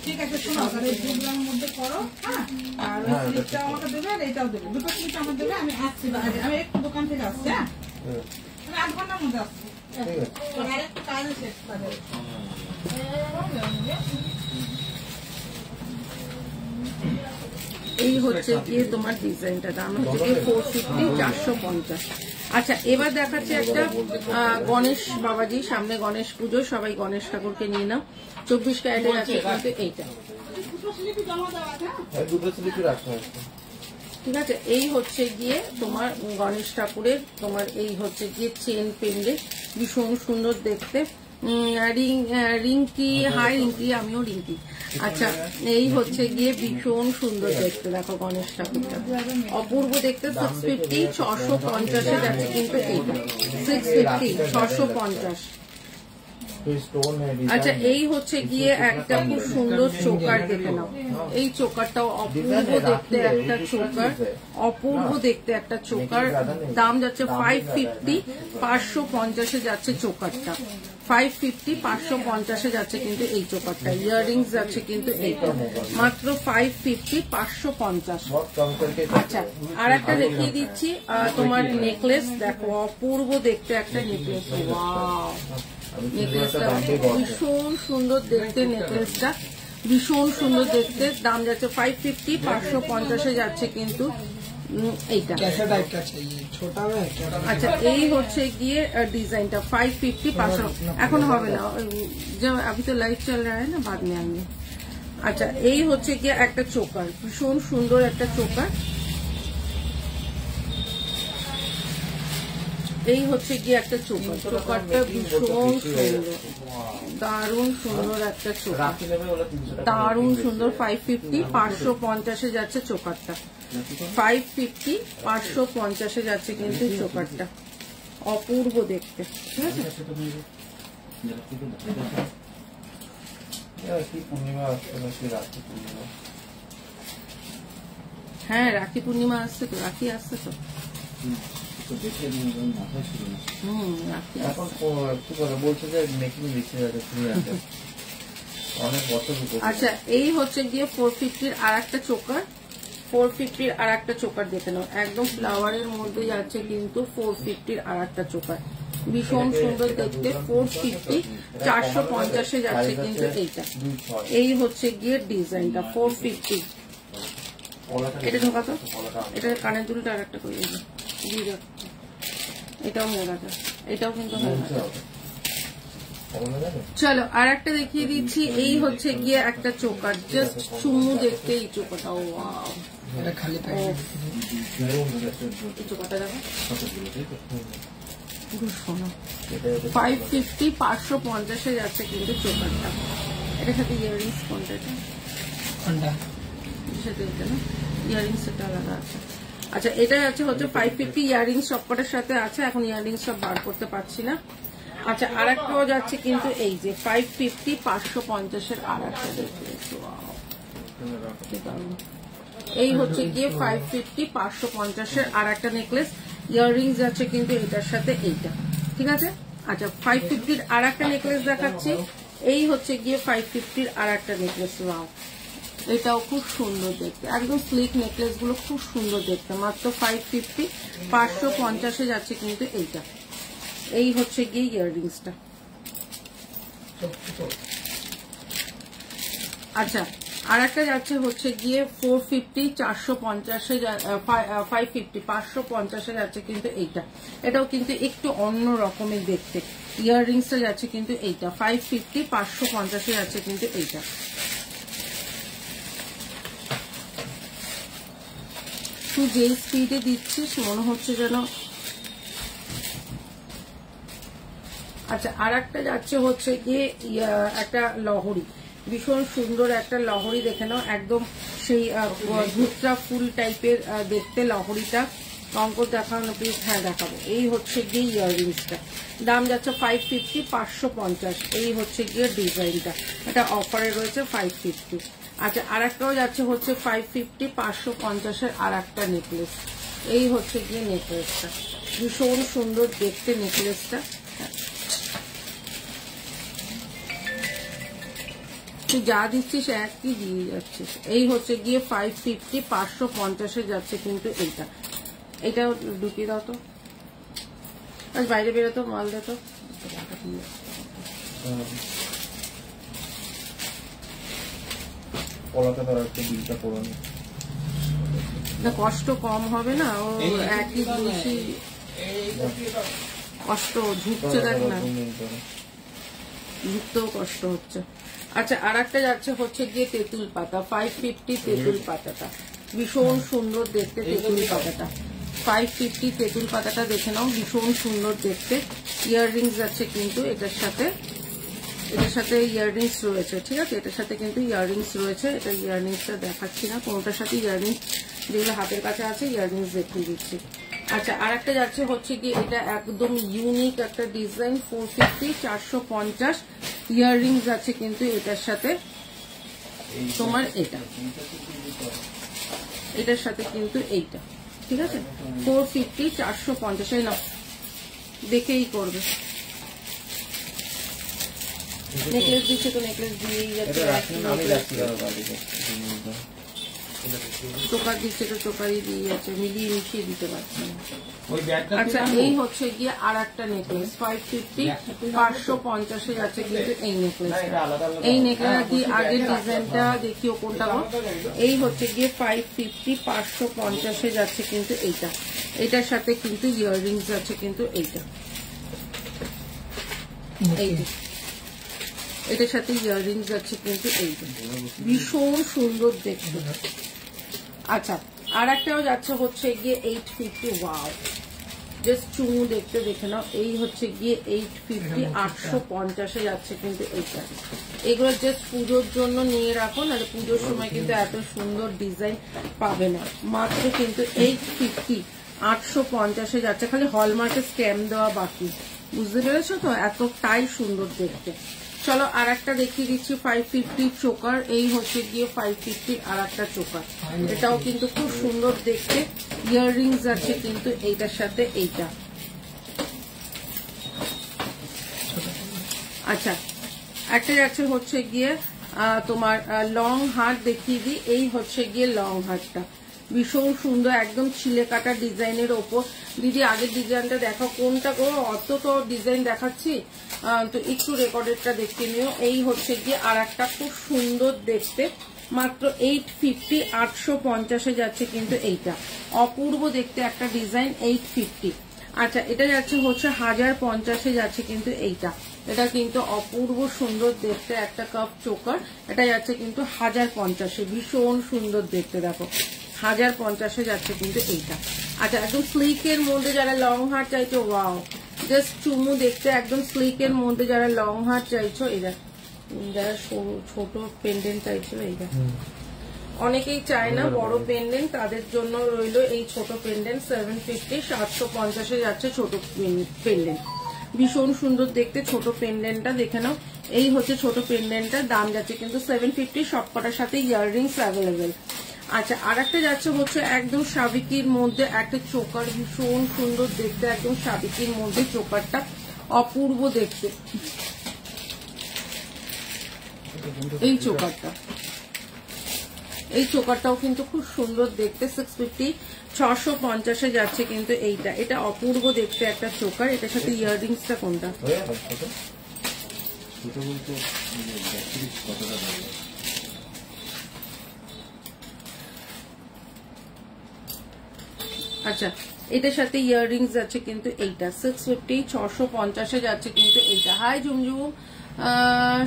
ঠিক আছে শোনো, তাহলে এই দুটোর মধ্যে করো, হ্যাঁ, আর ওই স্লিপটা আমাকে দেবে আর এটাও দেবে, দুটো স্লিপ আমার দেবে। আমি আসছি বাইরে, আমি একটু দোকান থেকে আসছি, হ্যাঁ, আমি 8 ঘন্টার মধ্যে আসছি। আর একটু কাজ শেষ বাজারে। এই হচ্ছে গিয়ে তোমার ডিজাইনটা, দাম হচ্ছে গিয়ে 450, 450। আচ্ছা এবার দেখাচ্ছে একটা গণেশ বাবাজি, সামনে গণেশ পুজো, সবাই গণেশ ঠাকুরকে নিয়ে নাও। 24 ক্যারেটের আছে কিন্তু এইটা, দুটো স্লিপই জমা দেওয়া আছে, হ্যাঁ। দুটো স্লিপই রাখা আছে। ঠিক আছে। এই হচ্ছে গিয়ে তোমার গণেশ ঠাকুরের, তোমার এই হচ্ছে গিয়ে চেন পেন্ডেন্ট, ভীষণ সুন্দর দেখতে। রিঙ্কি, হাই রিঙ্কি, আমিও রিঙ্কি। আচ্ছা এই হচ্ছে গিয়ে ভীষণ সুন্দর দেখতে, দেখো গণেশ ঠাকুরটা অপূর্ব দেখতে। 650, 650 যাচ্ছে কিন্তু এইটা। 650, 650। আচ্ছা এই হচ্ছে গিয়ে একটা খুব সুন্দর চোকার, দেখে নাও। এই চোকারটাও অপূর্ব দেখতে একটা চোকার, অপূর্ব দেখতে একটা চোকার। দাম যাচ্ছে 550, 550 যাচ্ছে চোকারটা। 550, 550 যাচ্ছে কিন্তু এই চোকারটা। ইয়াররিংস যাচ্ছে কিন্তু এইটা মাত্র 550, 550। আচ্ছা আর একটা দেখিয়ে দিচ্ছি তোমার নেকলেস, দেখো অপূর্ব দেখতে একটা নেকলেস। ওয়াও, নেকলেসটা ভীষণ সুন্দর দেখতে, নেকলেসটা ভীষণ সুন্দর দেখতে। দাম যাচ্ছে 550, 550 যাচ্ছে কিন্তু এইটা। कैसा टाइप का चाहिए, छोटा में क्या? আচ্ছা এই হচ্ছে গিয়ে ডিজাইনটা 550, 500 এখন হবে না, जब अभी तो लाइव चल रहा है ना, बाद में आएंगे। আচ্ছা এই হচ্ছে গিয়ে একটা চোকার, ভীষণ সুন্দর একটা চোকার। এই হচ্ছে গিয়ে একটা চোকার, চোকারটা ভীষণ সুন্দর, দারুণ সুন্দর একটা চোকার, দারুণ সুন্দর। 550, 550 যাচ্ছে চোকারটা। 550, 550 যাচ্ছে কিন্তু চোকারটা, অপূর্ব দেখতে। ঠিক আছে। হ্যাঁ রাখি পূর্ণিমা আসছে তো, রাখি আসছে তো। রাখি। এখন কি বলে বলছে যে মেকিং দিচ্ছে ফ্রি আছে অনেক বছর উপর। আচ্ছা এই হচ্ছে গিয়ে 450 আর একটা চোকার, 450 আর একটা চোকার দেখে নাও, একদম ফ্লাওয়ারের মধ্যে যাচ্ছে কিন্তু 450 আর একটা চোকার, ভীষণ সুন্দর দেখতে। 450 450 যাচ্ছে কিন্তু এইটা। এই হচ্ছে গিয়ে ডিজাইনটা 450। এটা ঢোকাতো, এটা কানের দুলটা আর একটা করে দিয়ে দাও, এটাও হয়ে গেছে, এটাও কিন্তু হয়ে গেছে। চলো আর একটা দেখিয়ে দিচ্ছি, এই হচ্ছে গিয়ে একটা চোকার, জাস্ট চুমু দেখতে এই চোকাটা, ওয়াও এটা খালি প্যাকেট চোকাটা দেখো শোনো। 550 550 যাচ্ছে কিন্তু চোকারটা। এটার সাথে ইয়াররিংস কোনটা, এটা কোনটা সাথে এটা না, ইয়াররিংস এটা আলাদা আছে। আচ্ছা এটা যাচ্ছে হচ্ছে 550, ইয়াররিংস সবকটার সাথে আছে, এখন ইয়াররিংস সব বার করতে পারছি না। আচ্ছা আর একটাও যাচ্ছে কিন্তু এই যে 550 550 আর একটা দেখতে, এই হচ্ছে গিয়ে 550 550 আর একটা নেকলেস, ইয়াররিংস যাচ্ছে কিন্তু এটার সাথে এইটা, ঠিক আছে। আচ্ছা 550 আর একটা নেকলেস দেখাচ্ছি, এই হচ্ছে গিয়ে 550 আর একটা নেকলেস, ওয়াও এটাও খুব সুন্দর দেখতে, একদম স্লিক নেকলেস গুলো খুব সুন্দর দেখতে, মাত্র 550 550 যাচ্ছে কিন্তু এইটা। এই হচ্ছে গিয়ে ইয়াররিংসটা। আচ্ছা আর একটা যাচ্ছে হচ্ছে গিয়ে 450 450 550 550 যাচ্ছে কিন্তু এইটা, এটাও কিন্তু একটু অন্য রকমের দেখতে, ইয়াররিংসটা যাচ্ছে কিন্তু এইটা 550 550 যাচ্ছে কিন্তু এইটা। তুই যে স্পিডে দিচ্ছিস মনে হচ্ছে যেন। আচ্ছা আর একটা যাচ্ছে হচ্ছে গিয়ে একটা লহরি, ভীষণ সুন্দর একটা লহরি দেখে নাও, একদম সেই ধুতরা ফুল টাইপের দেখতে লহরিটা। অঙ্ক দেখাও না প্লিজ, হ্যাঁ দেখাবো। এই হচ্ছে গিয়ে ইয়াররিংসটা, দাম যাচ্ছে 550 550। এই হচ্ছে গিয়ে ডিজাইনটা, এটা অফারে রয়েছে 550। আচ্ছা আর একটাও যাচ্ছে হচ্ছে 550 550 আর একটা নেকলেস, এই হচ্ছে গিয়ে নেকলেসটা, ভীষণ সুন্দর দেখতে নেকলেসটা। তুই যা দিচ্ছিস একই দিয়ে যাচ্ছিস। এই হচ্ছে গিয়ে 550 550 যাচ্ছে কিন্তু এইটা, এটাও ঢুকিয়ে দাও তো, আজ বাইরে বেরোতো মাল দিত। কষ্ট কম হবে না, ও একই বেশি কষ্ট ঝুঁকছে, দেখ না ঝুঁকতেও কষ্ট হচ্ছে। আচ্ছা আর একটা যাচ্ছে হচ্ছে গিয়ে তেঁতুল পাতা, 550 তেঁতুল পাতাটা, ভীষণ সুন্দর দেখতে তেঁতুল পাতাটা, 550 তেঁতুল পাতাটা দেখে নাও, ভীষণ সুন্দর দেখতে। ইয়াররিংস যাচ্ছে কিন্তু এটার সাথে, এটার সাথে ইয়াররিংস রয়েছে, ঠিক আছে, এটার সাথে কিন্তু ইয়াররিংস রয়েছে। এটা ইয়াররিংসটা দেখাচ্ছি না, কোনটার সাথে ইয়াররিংস যেগুলো হাতের কাছে আছে ইয়াররিংস দেখিয়ে দিচ্ছি। আচ্ছা আর একটা যাচ্ছে হচ্ছে কি, এটা একদম ইউনিক একটা ডিজাইন, 450 450 ইয়াররিংস আছে কিন্তু এটার সাথে তোমার, এটার সাথে কিন্তু এইটা, ঠিক আছে, 450 450 না দেখেই করবে। নেকলেস দিচ্ছে তো নেকলেস দিয়েই যাচ্ছে, চোকার দিচ্ছে তো চোকারই দিয়ে যাচ্ছে, মিলিয়ে মিশিয়ে দিতে পারছে না। আচ্ছা এই হচ্ছে গিয়ে আর একটা নেকলেস, 550 550 যাচ্ছে কিন্তু এই নেকলেস। এই নেকলেস দিয়ে আগের ডিজাইনটা দেখিও কোনটা, এই হচ্ছে গিয়ে 550 550 যাচ্ছে কিন্তু এইটা, এটার সাথে কিন্তু ইয়াররিংস যাচ্ছে কিন্তু এইটা, এইটা এটার সাথে ইয়াররিংস যাচ্ছে কিন্তু এইটা, ভীষণ সুন্দর দেখতে। আচ্ছা আর একটাও যাচ্ছে হচ্ছে গিয়ে 850, ওয়াও জাস্ট চুমু দেখতে দেখে নাও। এই হচ্ছে গিয়ে 850 850 যাচ্ছে কিন্তু এইটা, এগুলো জাস্ট পুজোর জন্য নিয়ে রাখো, নাহলে পুজোর সময় কিন্তু এত সুন্দর ডিজাইন পাবে না। মাত্র কিন্তু 850 850 যাচ্ছে, খালি হলমার্কের স্ট্যাম্প দেওয়া বাকি, বুঝতে পেরেছো তো, এতটাই সুন্দর দেখতে। চলো আর একটা দেখিয়ে দিচ্ছি 550 চোকার। এই হচ্ছে গিয়ে 550 আর একটা চোকার, এটাও কিন্তু খুব সুন্দর দেখতে। ইয়াররিংস আছে কিন্তু এইটার সাথে এইটা। আচ্ছা একটা যাচ্ছে হচ্ছে গিয়ে তোমার লং হাত দেখিয়ে দিই। এই হচ্ছে গিয়ে লং হাতটা, ভীষণ সুন্দর একদম ছিলে কাটা ডিজাইনের ওপর। দিদি আগের ডিজাইনটা দেখো কোনটা গো, অত তো ডিজাইন দেখাচ্ছি, তো একটু রেকর্ডেডটা দেখে নিও। এই হচ্ছে গিয়ে আর একটা খুব সুন্দর দেখতে, মাত্র 850 850 যাচ্ছে কিন্তু এইটা। অপূর্ব দেখতে একটা ডিজাইন 850। আচ্ছা এটা যাচ্ছে হচ্ছে 1050 যাচ্ছে কিন্তু এইটা। এটা কিন্তু অপূর্ব সুন্দর দেখতে একটা কাপ চোকার, এটা যাচ্ছে কিন্তু 1050, ভীষণ সুন্দর দেখতে। দেখো 1050 যাচ্ছে কিন্তু এইটা। আচ্ছা একদম স্লিকের মধ্যে যারা লং হার চাইছো, ওয়াও জাস্ট চুমু দেখতে একদম স্লিকের মধ্যে যারা লং হার চাইছো, এরা যারা ছোট পেন্ডেন্ট চাইছো, এইটা অনেকেই চায় না বড় পেন্ডেন্ট, তাদের জন্য রইলো এই ছোট পেন্ডেন্ট। 750 750 যাচ্ছে ছোট পেন্ডেন্ট, ভীষণ সুন্দর দেখতে ছোট পেন্ডেন্টটা দেখে নাও। এই হচ্ছে ছোট পেন্ডেন্টটার দাম যাচ্ছে কিন্তু 750, সবকটার সাথে ইয়াররিংস অ্যাভেলেবেল। আচ্ছা আর একটা যাচ্ছে হচ্ছে একদম সাবিকির মধ্যে একটা চোকার, ভীষণ সুন্দর দেখতে একদম সাবিকির মধ্যে চোকারটা অপূর্ব দেখতে। এই চোকারটাও কিন্তু খুব সুন্দর দেখতে, 650 650 যাচ্ছে কিন্তু এইটা। এটা অপূর্ব দেখতে একটা চোকার, এটার সাথে ইয়াররিংসটা কোনটা? আচ্ছা এটার সাথে ইয়াররিংস যাচ্ছে কিন্তু এইটা 650 650 যাচ্ছে কিন্তু এইটা। হাই ঝুমঝুম,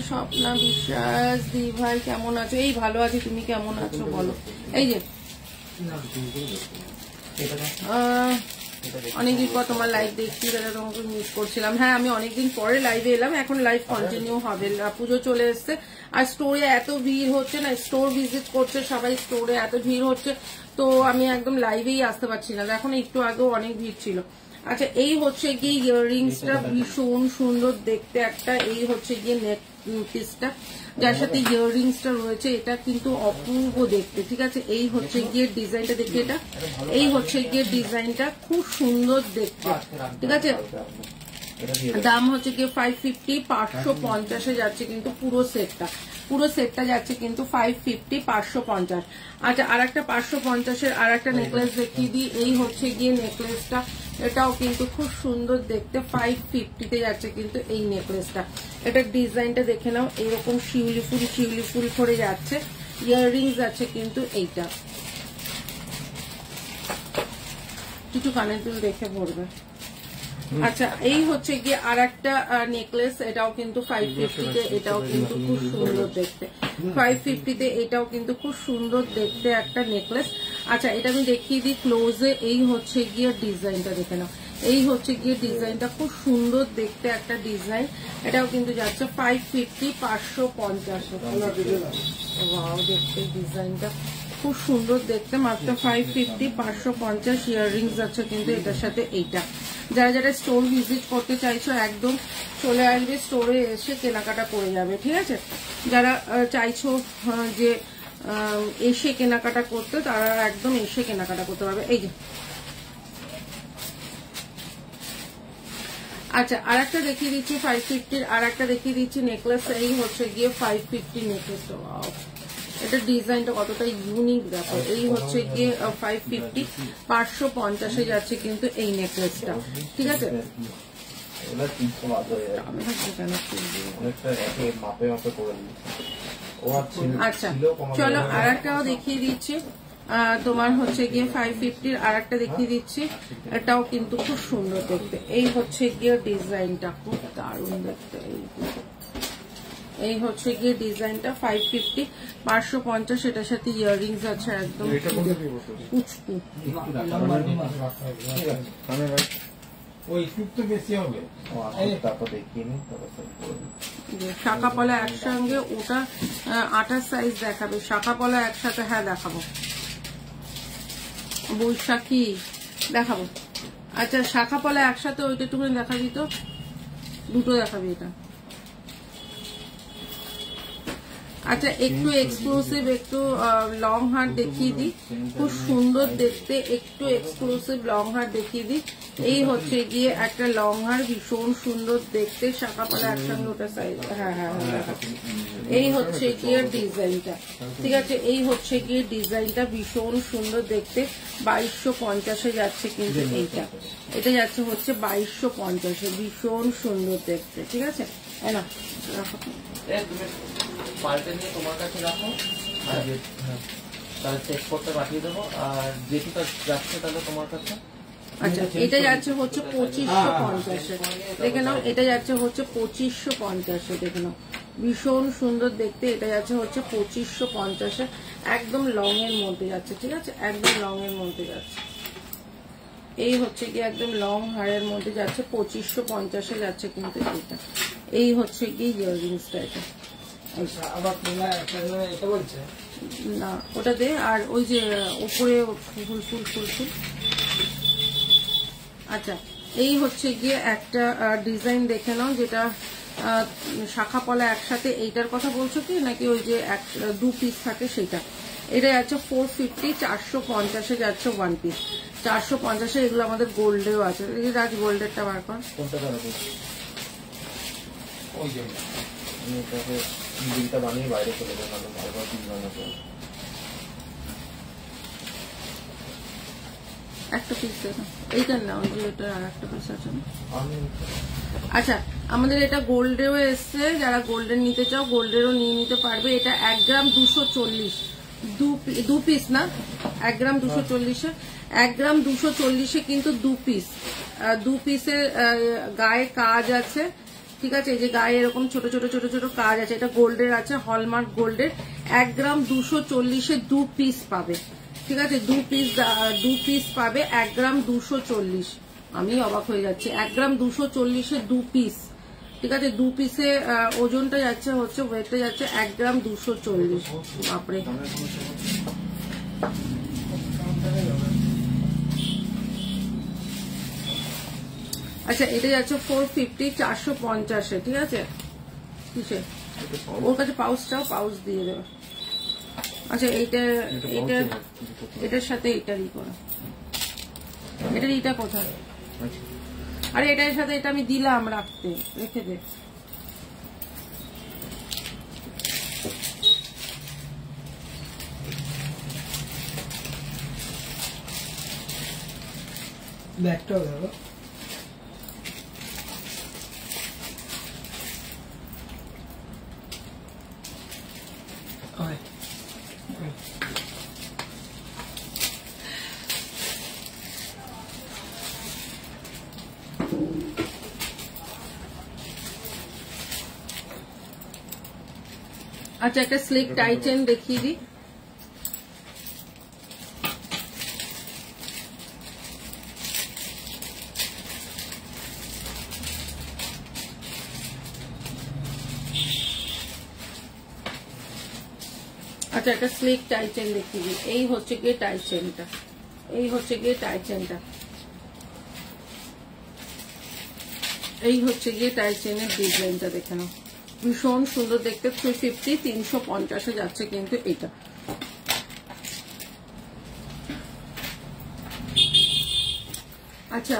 স্বপ্না বিশ্বাস দি ভাই কেমন আছো? এই ভালো আছি, তুমি কেমন আছো বলো? এই যে অনেকদিন পর তোমার লাইভ দেখছি দাদা, তোমাকে মিস করছিলাম। হ্যাঁ আমি অনেকদিন পরে লাইভে এলাম, এখন লাইভ কন্টিনিউ হবে। পুজো চলে এসছে আর স্টোরে এত ভিড় হচ্ছে না, স্টোর ভিজিট করছে সবাই, স্টোরে এত ভিড় হচ্ছে তো আমি একদম লাইভেই আসতে পারছি না। এখন একটু আগেও অনেক ভিড় ছিল। আচ্ছা এই হচ্ছে গিয়ে ইয়াররিংসটা ভীষণ সুন্দর দেখতে একটা। এই হচ্ছে গিয়ে নেক পিসটা যার সাথে ইয়াররিংসটা রয়েছে, এটা কিন্তু অপূর্ব দেখতে। ঠিক আছে এই হচ্ছে গিয়ে ডিজাইনটা দেখি, এটা এই হচ্ছে গিয়ে ডিজাইনটা খুব সুন্দর দেখতে। ঠিক আছে দাম হচ্ছে গিয়ে 550 550 যাচ্ছে কিন্তু পুরো সেটটা যাচ্ছে কিন্তু 550 550। আচ্ছা আর একটা 550 আর একটা নেকলেস দেখিয়ে দিই। এই হচ্ছে গিয়ে নেকলেসটা, এটাও কিন্তু খুব সুন্দর দেখতে, 550 যাচ্ছে কিন্তু এই নেকলেসটা। এটার ডিজাইনটা দেখে নাও, এরকম শিউলি ফুল করে যাচ্ছে। ইয়াররিংস আছে কিন্তু এইটা, কিছু কানের দুল দেখে পড়বে। আচ্ছা এই হচ্ছে গিয়ে আর একটা নেকলেস, এটাও কিন্তু 550 এটাও কিন্তু খুব সুন্দর দেখতে, 550 এটাও কিন্তু খুব সুন্দর দেখতে একটা নেকলেস। আচ্ছা এটা আমি দেখিয়ে দিই ক্লোজে। এই হচ্ছে গিয়ে ডিজাইনটা দেখে নাও, এই হচ্ছে গিয়ে ডিজাইনটা খুব সুন্দর দেখতে একটা ডিজাইন। এটাও কিন্তু যাচ্ছে 550 550। ওয়াও দেখতে ডিজাইনটা খুব সুন্দর দেখতে, মাত্র 550 550। ইয়াররিংস আছে কিন্তু এটার সাথে এইটা। যারা যারা স্টোর ভিজিট করতে চাইছো একদম চলে আসবে, স্টোরে এসে কেনাকাটা করে যাবে। ঠিক আছে যারা চাইছো যে এসে কেনাকাটা করতে, তারা একদম এসে কেনাকাটা করতে পারবে। এই যে আচ্ছা আর একটা দেখিয়ে দিচ্ছি 550, আর একটা দেখিয়ে দিচ্ছি নেকলেস। এই হচ্ছে গিয়ে 550 নেকলেস। এটা ডিজাইনটা কতটা ইউনিক দেখো। এই হচ্ছে গিয়ে 550 550 যাচ্ছে কিন্তু এই নেকলেসটা। ঠিক আছে আচ্ছা চলো আর একটাও দেখিয়ে দিচ্ছি তোমার হচ্ছে গিয়ে 550 আর একটা দেখিয়ে দিচ্ছি। এটাও কিন্তু খুব সুন্দর দেখতে। এই হচ্ছে গিয়ে ডিজাইনটা খুব দারুণ দেখতে। এই হচ্ছে গিয়ে ডিজাইনটা 550 550। এটার সাথে ইয়াররিংস আছে একদম কুচকু। শাখা পলা একসঙ্গে, ওটা 28 সাইজ দেখাবে। শাখা পলা একসাথে, হ্যাঁ দেখাবো। বৈশাখী দেখাবো। আচ্ছা শাখা পলা একসাথে ওইটা একটুখানি দেখা দিত, দুটো দেখাবি। এটা আচ্ছা একটু এক্সক্লুসিভ একটু লং হার দেখিয়ে দিই, খুব সুন্দর দেখতে, একটু এক্সক্লুসিভ লং হার দেখিয়ে দিই। এই হচ্ছে গিয়ে একটা লং হার, ভীষণ সুন্দর দেখতে, শাখা পালা একসঙ্গে ওটা সাইজ। হ্যাঁ হ্যাঁ হ্যাঁ, এই হচ্ছে গিয়ে ডিজাইনটা, ঠিক আছে। এই হচ্ছে গিয়ে ডিজাইনটা, ভীষণ সুন্দর দেখতে, 2250-এ যাচ্ছে কিন্তু এইটা, এটা যাচ্ছে হচ্ছে 2250-এ, ভীষণ সুন্দর দেখতে, ঠিক আছে। না পাল্টে নিয়ে তোমার কাছে রাখো, আর তাহলে চেক করতে পাঠিয়ে দেবো, আর যেটা যাচ্ছে তাহলে তোমার কাছে। আচ্ছা এটা যাচ্ছে হচ্ছে 2550-এ, দেখে নাও, এটা যাচ্ছে হচ্ছে 2550-এ, দেখে নাও, ভীষণ সুন্দর দেখতে, এটা যাচ্ছে হচ্ছে 2550-এ, একদম লং এর মধ্যে যাচ্ছে, ঠিক আছে, একদম লং এর মধ্যে যাচ্ছে। এই হচ্ছে কি একদম লং হারের মধ্যে যাচ্ছে, 2550-এ যাচ্ছে কিন্তু এটা। এই হচ্ছে কি ইয়াররিংসটা, এটা না ওটা দে, আর ওই যে উপরে ফুল ফুল ফুল ফুল। আচ্ছা এই হচ্ছে গিয়ে একটা ডিজাইন দেখে নাও, যেটা শাখা পলা একসাথে, এইটার কথা বলছো কি নাকি ওই যে 2 পিস থাকে সেটা? এটা যাচ্ছে 450, 450-এ যাচ্ছে 1 পিস, 450-এ। এগুলো আমাদের গোল্ডেও আছে, রাজ গোল্ডেরটা বার কর। বিলটা বানিয়ে বাইরে চলে যাবে, বারবার বিল বানাতে হবে। একটা পিস দেখো, এইটার না, ওই যে এটা আর একটা পিস আছে না। আচ্ছা আমাদের এটা গোল্ডেও এসছে, যারা গোল্ডের নিতে চাও গোল্ডেরও নিয়ে নিতে পারবে। এটা 1 গ্রাম 240, 2 পিস না, 1 গ্রাম 240-এ, 1 গ্রাম 240-এ কিন্তু 2 পিস, 2 পিসের গায়ে কাজ আছে, ঠিক আছে। এই যে গায়ে এরকম ছোট ছোট ছোট ছোট কাজ আছে, এটা গোল্ডের আছে, হলমার্ক গোল্ডের। 1 গ্রাম 240-এ 2 পিস পাবে, ঠিক আছে, 2 পিস পাবে, 1 গ্রাম 240। আমি অবাক হয়ে যাচ্ছি, 1 গ্রাম 240-এ 2 পিস, ঠিক আছে। 2 পিসে ওজনটা যাচ্ছে হচ্ছে, ওয়েটটা যাচ্ছে 1 গ্রাম 240। বাপরে, আচ্ছা এটা যাচ্ছে 450, 450-এ, ঠিক আছে। কিসে ওর কাছে পাউচ চাও, পাউচ দিয়ে দেবে। আচ্ছা এটার সাথে এটারই করা, এটার এটা কোথায়? আরে এটার সাথে এটা আমি দিলাম রাখতে, রেখে দে। ব্যাগটাও ধরো। আচ্ছা একটা স্লিক টাই চেন দেখিয়ে দিই। আচ্ছা একটা স্লিক টাই চেন দেখিয়ে দিই। এই হচ্ছে গিয়ে টাই চেনটা, এই হচ্ছে গিয়ে টাই চেনটা, এই হচ্ছে গিয়ে টাই চেনের ডিজাইনটা দেখে নাও, ভীষণ সুন্দর দেখতে। 350, 350-এ যাচ্ছে কিন্তু এটা। আচ্ছা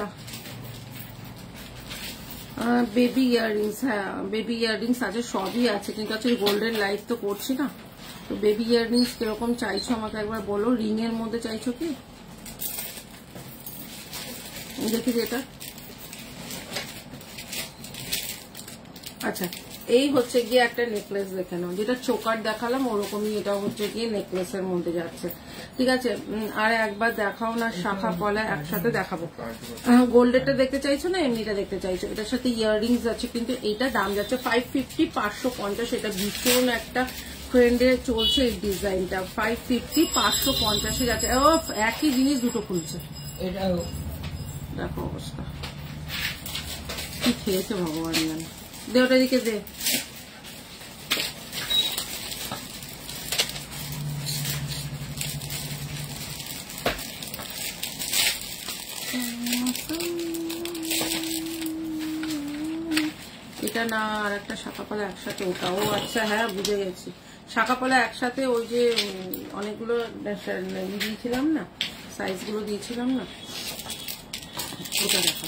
বেবি ইয়াররিংস, হ্যাঁ বেবি ইয়াররিংস আছে, সবই আছে, কিন্তু আজকে গোল্ডেন লাইট তো করছি না, তো বেবি ইয়াররিংস কিরকম চাইছো আমাকে একবার বলো। রিং এর মধ্যে চাইছো কি দেখি যেটা। আচ্ছা এই হচ্ছে গিয়ে একটা নেকলেস দেখে নাও, যেটা চোকার দেখালাম ওরকমই এটা হচ্ছে গিয়ে নেকলেসের মধ্যে যাচ্ছে, ঠিক আছে। আর একবার দেখাও না, শাখা পলা একসাথে দেখাবো। গোল্ডেরটা দেখতে চাইছো না এমনিটা দেখতে চাইছো? এটার সাথে ইয়াররিংস আছে, কিন্তু এইটা দাম যাচ্ছে 550, 550। এটা ভীষণ একটা ট্রেন্ডে চলছে এই ডিজাইনটা, 550, 550-এ যাচ্ছে। ও একই জিনিস দুটো খুলছে, এটাও দেখো অবস্থা কি খেয়েছে ভগবান জানে। দে ওটা দিকে দে। এটা না, আর একটা শাখা পালা একসাথে, ওটাও আচ্ছা হ্যাঁ বুঝে গেছি, শাঁখাপলা একসাথে ওই যে অনেকগুলো দিয়েছিলাম না, সাইজগুলো দিয়েছিলাম না, ওটা দেখো।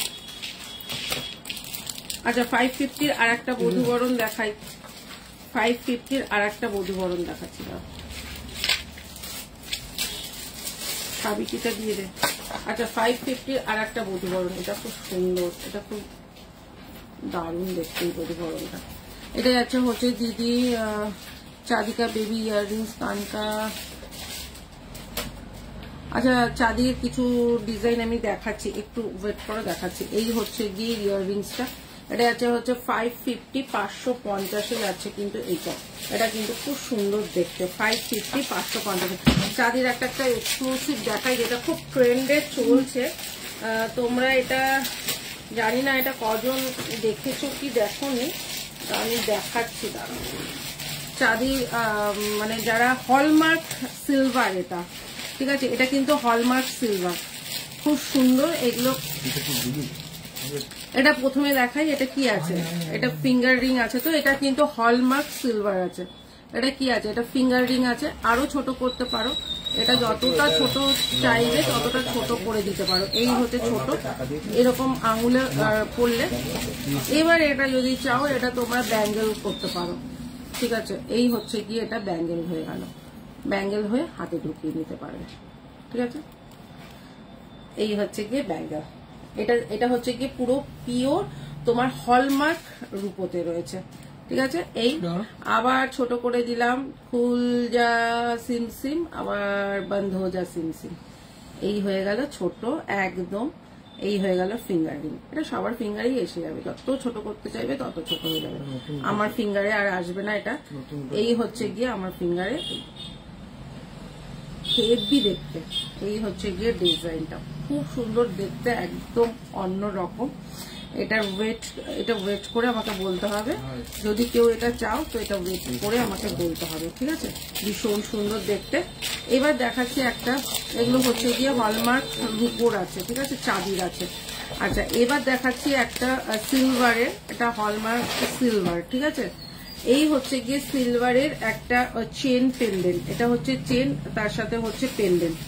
আচ্ছা 550-র আর একটা বধূবরণ দেখাই, 550-র আর একটা বধূবরণ দেখাচ্ছিলাম। সাবিকিটা দিয়ে দে। আচ্ছা 550-র আর একটা বধূবরণ, এটা খুব সুন্দর, এটা খুব দারুণ দেখতে এই বধূবরণটা। এটা যাচ্ছে হচ্ছে দিদি চাঁদিকা বেবি ইয়াররিংস কানকা। আচ্ছা চাঁদির কিছু ডিজাইন আমি দেখাচ্ছি, একটু ওয়েট করে দেখাচ্ছি। এই হচ্ছে গিয়ে ইয়াররিংসটা, এটা যাচ্ছে হচ্ছে 550, 550 যাচ্ছে কিন্তু এইটা, এটা কিন্তু খুব সুন্দর দেখতে। 550, 550 চাঁদির একটা একটা এক্সক্লুসিভ দেখাই, যেটা খুব ট্রেন্ডে চলছে। তোমরা এটা জানি না এটা কজন দেখেছো কি দেখোনি, আমি দেখাচ্ছি দাঁড়াও। চাঁদির মানে যারা হলমার্ক সিলভার, এটা ঠিক আছে, এটা কিন্তু হলমার্ক সিলভার, খুব সুন্দর এগুলো। এটা প্রথমে দেখাই, এটা কি আছে, এটা ফিঙ্গার রিং আছে, তো এটা কিন্তু হলমার্ক সিলভার আছে। এটা কি আছে, এটা ফিঙ্গার রিং আছে, আরো ছোট করতে পারো, এটা যতটা ছোট চাইবে ততটা ছোট করে দিতে পারো। এই হচ্ছে ছোট, এরকম আঙুলে পড়লে। এবার এটা যদি চাও এটা তোমরা ব্যাঙ্গেল করতে পারো, ঠিক আছে। এই হচ্ছে গিয়ে এটা ব্যাঙ্গেল হয়ে গেল, ব্যাঙ্গেল হয়ে হাতে ঢুকিয়ে নিতে পারবে, ঠিক আছে। এই হচ্ছে গিয়ে ব্যাঙ্গেল, এটা হচ্ছে গিয়ে পুরো পিওর তোমার হলমার্ক রূপোতে রয়েছে, ঠিক আছে। এই আবার ছোট করে দিলাম, খুল যা সিমসিম, আবার বন্ধ হো যা সিমসিম। এই হয়ে গেল ছোট একদম, এই হয়ে গেল ফিঙ্গার রিং। এটা সবার ফিঙ্গারেই এসে যাবে, যত ছোট করতে চাইবে তত ছোট হয়ে যাবে। আমার ফিঙ্গারে আর আসবে না এটা। এই হচ্ছে গিয়ে আমার ফিঙ্গারে, হেভি দেখতে। এই হচ্ছে গিয়ে ডিজাইনটা, খুব সুন্দর দেখতে, একদম অন্য রকম। এটা ওয়েট করে আমাকে বলতে হবে, যদি কেউ এটা চাও তো এটা ওয়েট করে আমাকে বলতে হবে, ঠিক আছে। ভীষণ সুন্দর দেখতে। এবার দেখাচ্ছি একটা, এগুলো হচ্ছে গিয়ে হলমার্ক রূপোর আছে, ঠিক আছে, চাঁদির আছে। আচ্ছা এবার দেখাচ্ছি একটা সিলভারের, এটা হলমার্ক সিলভার, ঠিক আছে। এই হচ্ছে গিয়ে সিলভারের একটা চেন পেন্ডেন্ট, এটা হচ্ছে চেন, তার সাথে হচ্ছে পেন্ডেন্ট।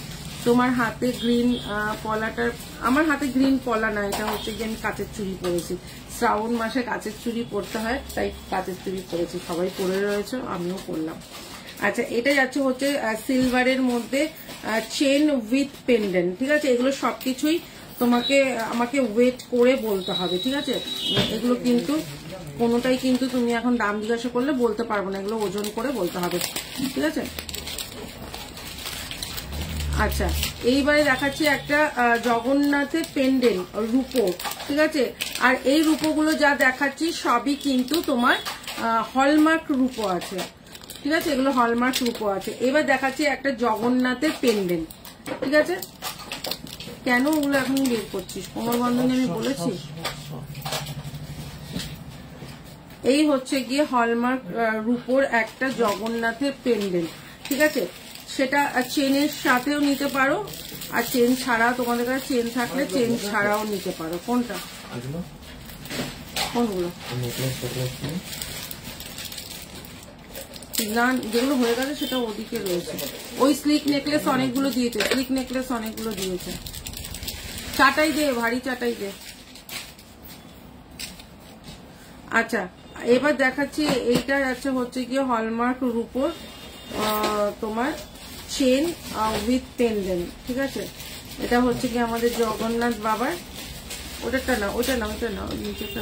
তোমার হাতে গ্রিন পলাটার, আমার হাতে গ্রিন পলা না, এটা হচ্ছে গিয়ে আমি কাচের চুড়ি পরেছি, শ্রাবণ মাসে কাচের চুড়ি পরতে হয়, তাই কাচের চুড়ি পরেছি, সবাই পরে রয়েছে, আমিও পরলাম। আচ্ছা এটা যাচ্ছে হচ্ছে সিলভারের মধ্যে চেন উইথ পেন্ডেন্ট, ঠিক আছে। এগুলো সবকিছুই আমাকে ওয়েট করে বলতে হবে, ঠিক আছে। এগুলো কিন্তু কোনোটাই কিন্তু তুমি এখন দাম জিজ্ঞাসা করলে বলতে পারবো না, এগুলো ওজন করে বলতে হবে, ঠিক আছে। আচ্ছা এইবারে দেখাচ্ছি একটা জগন্নাথের পেন্ডেন্ট রূপো, ঠিক আছে। আর এই রূপোগুলো যা দেখাচ্ছি সবই কিন্তু তোমার হলমার্ক রূপো আছে, ঠিক আছে, এগুলো হলমার্ক রূপো আছে। এবার দেখাচ্ছি একটা জগন্নাথের পেন্ডেন্ট, ঠিক আছে। কেন ওগুলো এখন বের করছিস, কোমর বন্ধনী আমি বলেছি। এই হচ্ছে গিয়ে হলমার্ক রূপোর একটা জগন্নাথের পেন্ডেন্ট, ঠিক আছে। সেটা চেনের সাথেও নিতে পারো, আর চেন ছাড়াও, তোমাদের কাছে চেন থাকলে চেন ছাড়াও নিতে পারো। কোনটা, কোনগুলো না, যেগুলো হয়ে গেছে সেটা ওদিকে রয়েছে। ওই স্লিক নেকলেস অনেকগুলো দিয়েছে, স্লিক নেকলেস অনেকগুলো দিয়েছে। চাটাই দে, ভারী চাটাই দে। আচ্ছা এবার দেখাচ্ছি, এইটা যাচ্ছে হচ্ছে গিয়ে হলমার্ক রূপোর তোমার চেন উইথ পেন্ডেন্ট, ঠিক আছে। এটা হচ্ছে কি আমাদের জগন্নাথ বাবার, ওটা না ওটা না ওটা না, নিচেটা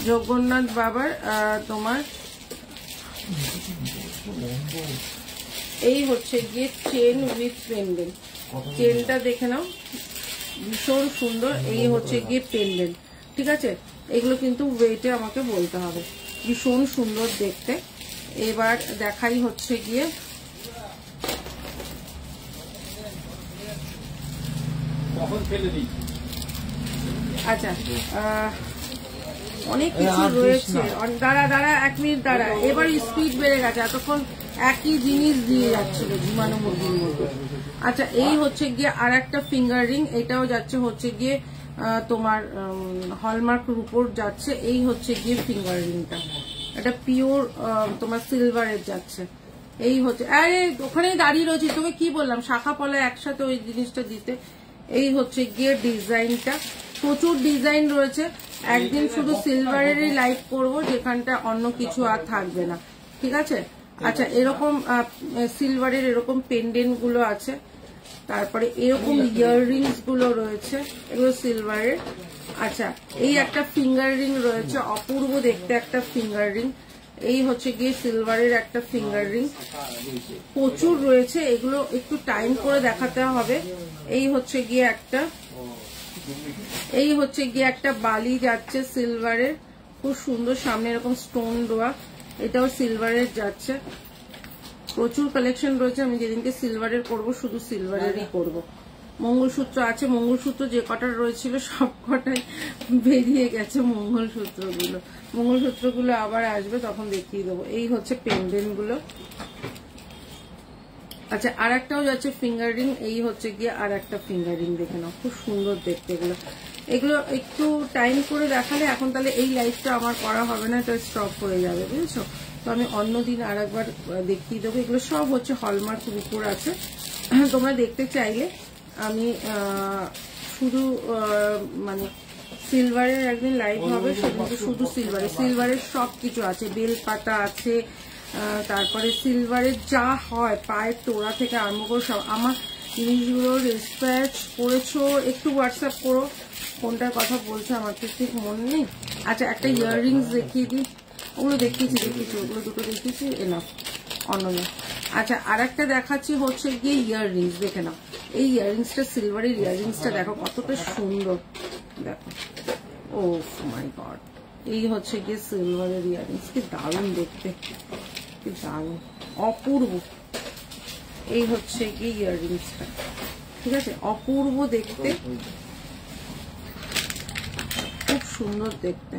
জগন্নাথ বাবার তোমার এই হচ্ছে গিয়ে চেন উইথ পেন্ডেন্ট। চেনটা দেখে নাও, ভীষণ সুন্দর। এই হচ্ছে গিয়ে পেন্ডেন্ট, ঠিক আছে। এগুলো কিন্তু ওয়েটে আমাকে বলতে হবে, ভীষণ সুন্দর দেখতে। এবার দেখাই হচ্ছে গিয়ে আচ্ছা অনেক কিছু রয়েছে। দাঁড়া 1 মিনিট দাঁড়া, এবার স্পিড বেড়ে গেছে, এতক্ষণ একই জিনিস দিয়ে যাচ্ছিল ঘুমানো মুরগির মতো। আচ্ছা এই হচ্ছে গিয়ে আর একটা ফিঙ্গার রিং, এটাও যাচ্ছে হচ্ছে গিয়ে তোমার হলমার্ক রূপোর যাচ্ছে। এই হচ্ছে গিয়ে ফিঙ্গার রিংটা, এটা পিওর তোমার সিলভারের যাচ্ছে। এই হচ্ছে, আরে ওখানেই দাঁড়িয়ে রয়েছে, তোকে কি বললাম শাখা পলা একসাথে ওই জিনিসটা দিতে। এই হচ্ছে গিয়ে ডিজাইনটা, প্রচুর ডিজাইন রয়েছে। একদিন শুধু সিলভারেরই লাইভ করব, যেখানটা অন্য কিছু আর থাকবে না, ঠিক আছে। আচ্ছা, এরকম সিলভারের এরকম পেন্ডেন্ট গুলো আছে, তারপরে এরকম ইয়াররিংস গুলো রয়েছে, এগুলো সিলভারের। আচ্ছা, এই একটা ফিঙ্গার রিং রয়েছে, অপূর্ব দেখতে একটা ফিঙ্গার রিং। এই হচ্ছে গিয়ে সিলভারের একটা ফিঙ্গার রিং, প্রচুর রয়েছে, এগুলো একটু টাইম করে দেখাতে হবে। এই হচ্ছে গিয়ে একটা বালি যাচ্ছে সিলভারের, খুব সুন্দর, সামনে এরকম স্টোন দেওয়া, এটাও সিলভারের যাচ্ছে। প্রচুর কালেকশন রয়েছে, আমি যেদিনকে সিলভারের করব শুধু সিলভারেরই করব। মঙ্গলসূত্র আছে, মঙ্গলসূত্র যে কটা রয়েছিল সব কটাই বেরিয়ে গেছে মঙ্গলসূত্রগুলো আবার আসবে, তখন দেখিয়ে দেবো। এই হচ্ছে পেন্ডেন্ট গুলো। আচ্ছা, আর একটাও যাচ্ছে ফিঙ্গার রিং, এই হচ্ছে গিয়ে আর একটা ফিঙ্গার রিং, দেখে নাও খুব সুন্দর দেখতে এগুলো। এগুলো একটু টাইম করে দেখালে, এখন তাহলে এই লাইভটা আমার করা হবে না, এটা স্টপ হয়ে যাবে, বুঝেছো। তো আমি অন্যদিন আর একবার দেখিয়ে দেবো। এগুলো সব হচ্ছে হলমার্ক রূপোর আছে, তোমরা দেখতে চাইলে আমি শুধু মানে সিলভারের একদিন লাইভ হবে, সেদিনকে শুধু সিলভারের সব কিছু আছে, বেলপাতা আছে, তারপরে সিলভারের যা হয় পায়ের তোড়া থেকে আরম্ভ করে সব। আমার জিনিসগুলো রেসপ্যাচ করেছো, একটু হোয়াটসঅ্যাপ করো, কোনটার কথা বলছে আমার তো ঠিক মনে নেই। আচ্ছা, একটা ইয়াররিংস দেখিয়ে দিই, ওগুলো দেখিয়েছি, ওগুলো দুটো দেখিয়েছি, এনাফ, অন্য নেই। আচ্ছা, আর একটা দেখাচ্ছি হচ্ছে গিয়ে ইয়াররিংস, দেখে নাও। এই ইয়াররিংসটা, সিলভারের ইয়াররিংসটা দেখো কতটা সুন্দর, দেখো, ও মাই গড। এই হচ্ছে গিয়ে সিলভারের ইয়াররিংস, কি দারুণ দেখতে, কি দারুণ, অপূর্ব। এই হচ্ছে গিয়ে ইয়াররিংসটা, ঠিক আছে, অপূর্ব দেখতে, খুব সুন্দর দেখতে।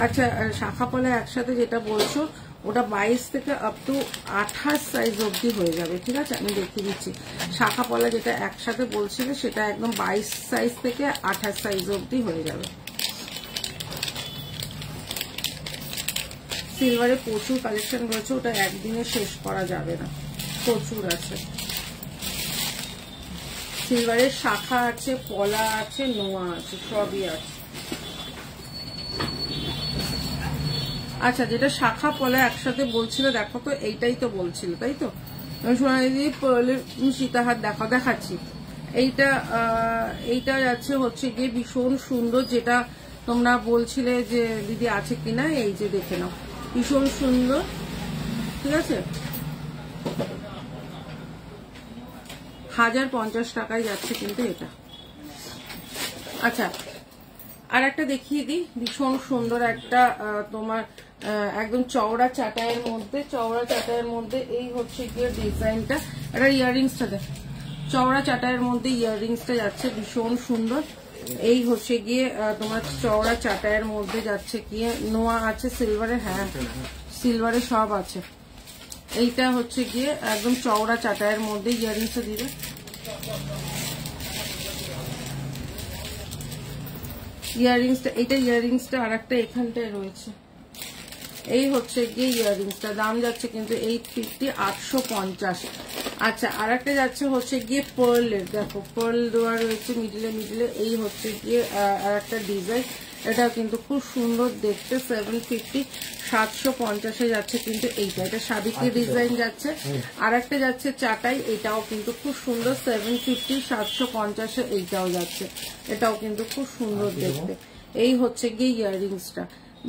আচ্ছা, শাখা পলা একসাথে যেটা বলছো ওটা 22 থেকে আপ টু 28 সাইজ অবধি হয়ে যাবে, ঠিক আছে, আমি দেখিয়ে দিচ্ছি। শাখা পলা যেটা একসাথে বলছিলে সেটা একদম 22 সাইজ থেকে 28 সাইজ অবধি হয়ে যাবে। সিলভারে প্রচুর কালেকশন রয়েছে, ওটা একদিনে শেষ করা যাবে না, প্রচুর আছে। সিলভারের শাখা আছে, পলা আছে, নোয়া আছে, সবই আছে। আচ্ছা, যেটা শাখা পলা একসাথে বলছিল, দেখো তো, এইটাই তো বলছিল, তাই তো? সোনালি পার্লের সীতাহার দেখাচ্ছি। এইটা যাচ্ছে হচ্ছে গিয়ে ভীষণ সুন্দর, যেটা তোমরা বলছিলে যে দিদি আছে কিনা, এই যে দেখে নাও, ভীষণ সুন্দর, ঠিক আছে। 1050 টাকায় যাচ্ছে কিন্তু এটা। আচ্ছা, আর একটা দেখিয়ে দিই, ভীষণ সুন্দর একটা তোমার একদম চওড়া চাটাইয়ের মধ্যে, এই হচ্ছে গিয়ে ডিজাইনটা, এটা ইয়াররিংসটা দেখ, চওড়া চাটাইয়ের মধ্যে ইয়াররিংসটা যাচ্ছে, ভীষণ সুন্দর। এই হচ্ছে গিয়ে তোমার চওড়া চাটাইয়ের মধ্যে যাচ্ছে গিয়ে নোয়া আছে সিলভারের, হ্যাঁ সিলভারের সব আছে। এইটা হচ্ছে গিয়ে একদম চওড়া চাটাইয়ের মধ্যে ইয়াররিংসটা দিবে। ইয়াররিংসটা আর একটা এখানটায় রয়েছে। এই হচ্ছে গিয়ে ইয়াররিংসটা, দাম যাচ্ছে কিন্তু 850, 850। আচ্ছা, আর একটা যাচ্ছে হচ্ছে গিয়ে পার্লের, দেখো পার্ল দেওয়া রয়েছে মিডিলে। এই হচ্ছে গিয়ে আর একটা ডিজাইন, এটাও কিন্তু খুব সুন্দর দেখতে, 750, 750 যাচ্ছে কিন্তু এইটা, এটা সাবিত্রী ডিজাইন যাচ্ছে। আর একটা যাচ্ছে চাটাই, এটাও কিন্তু খুব সুন্দর, 750, 750 এইটাও যাচ্ছে, এটাও কিন্তু খুব সুন্দর দেখতে। এই হচ্ছে গিয়ে ইয়াররিংসটা,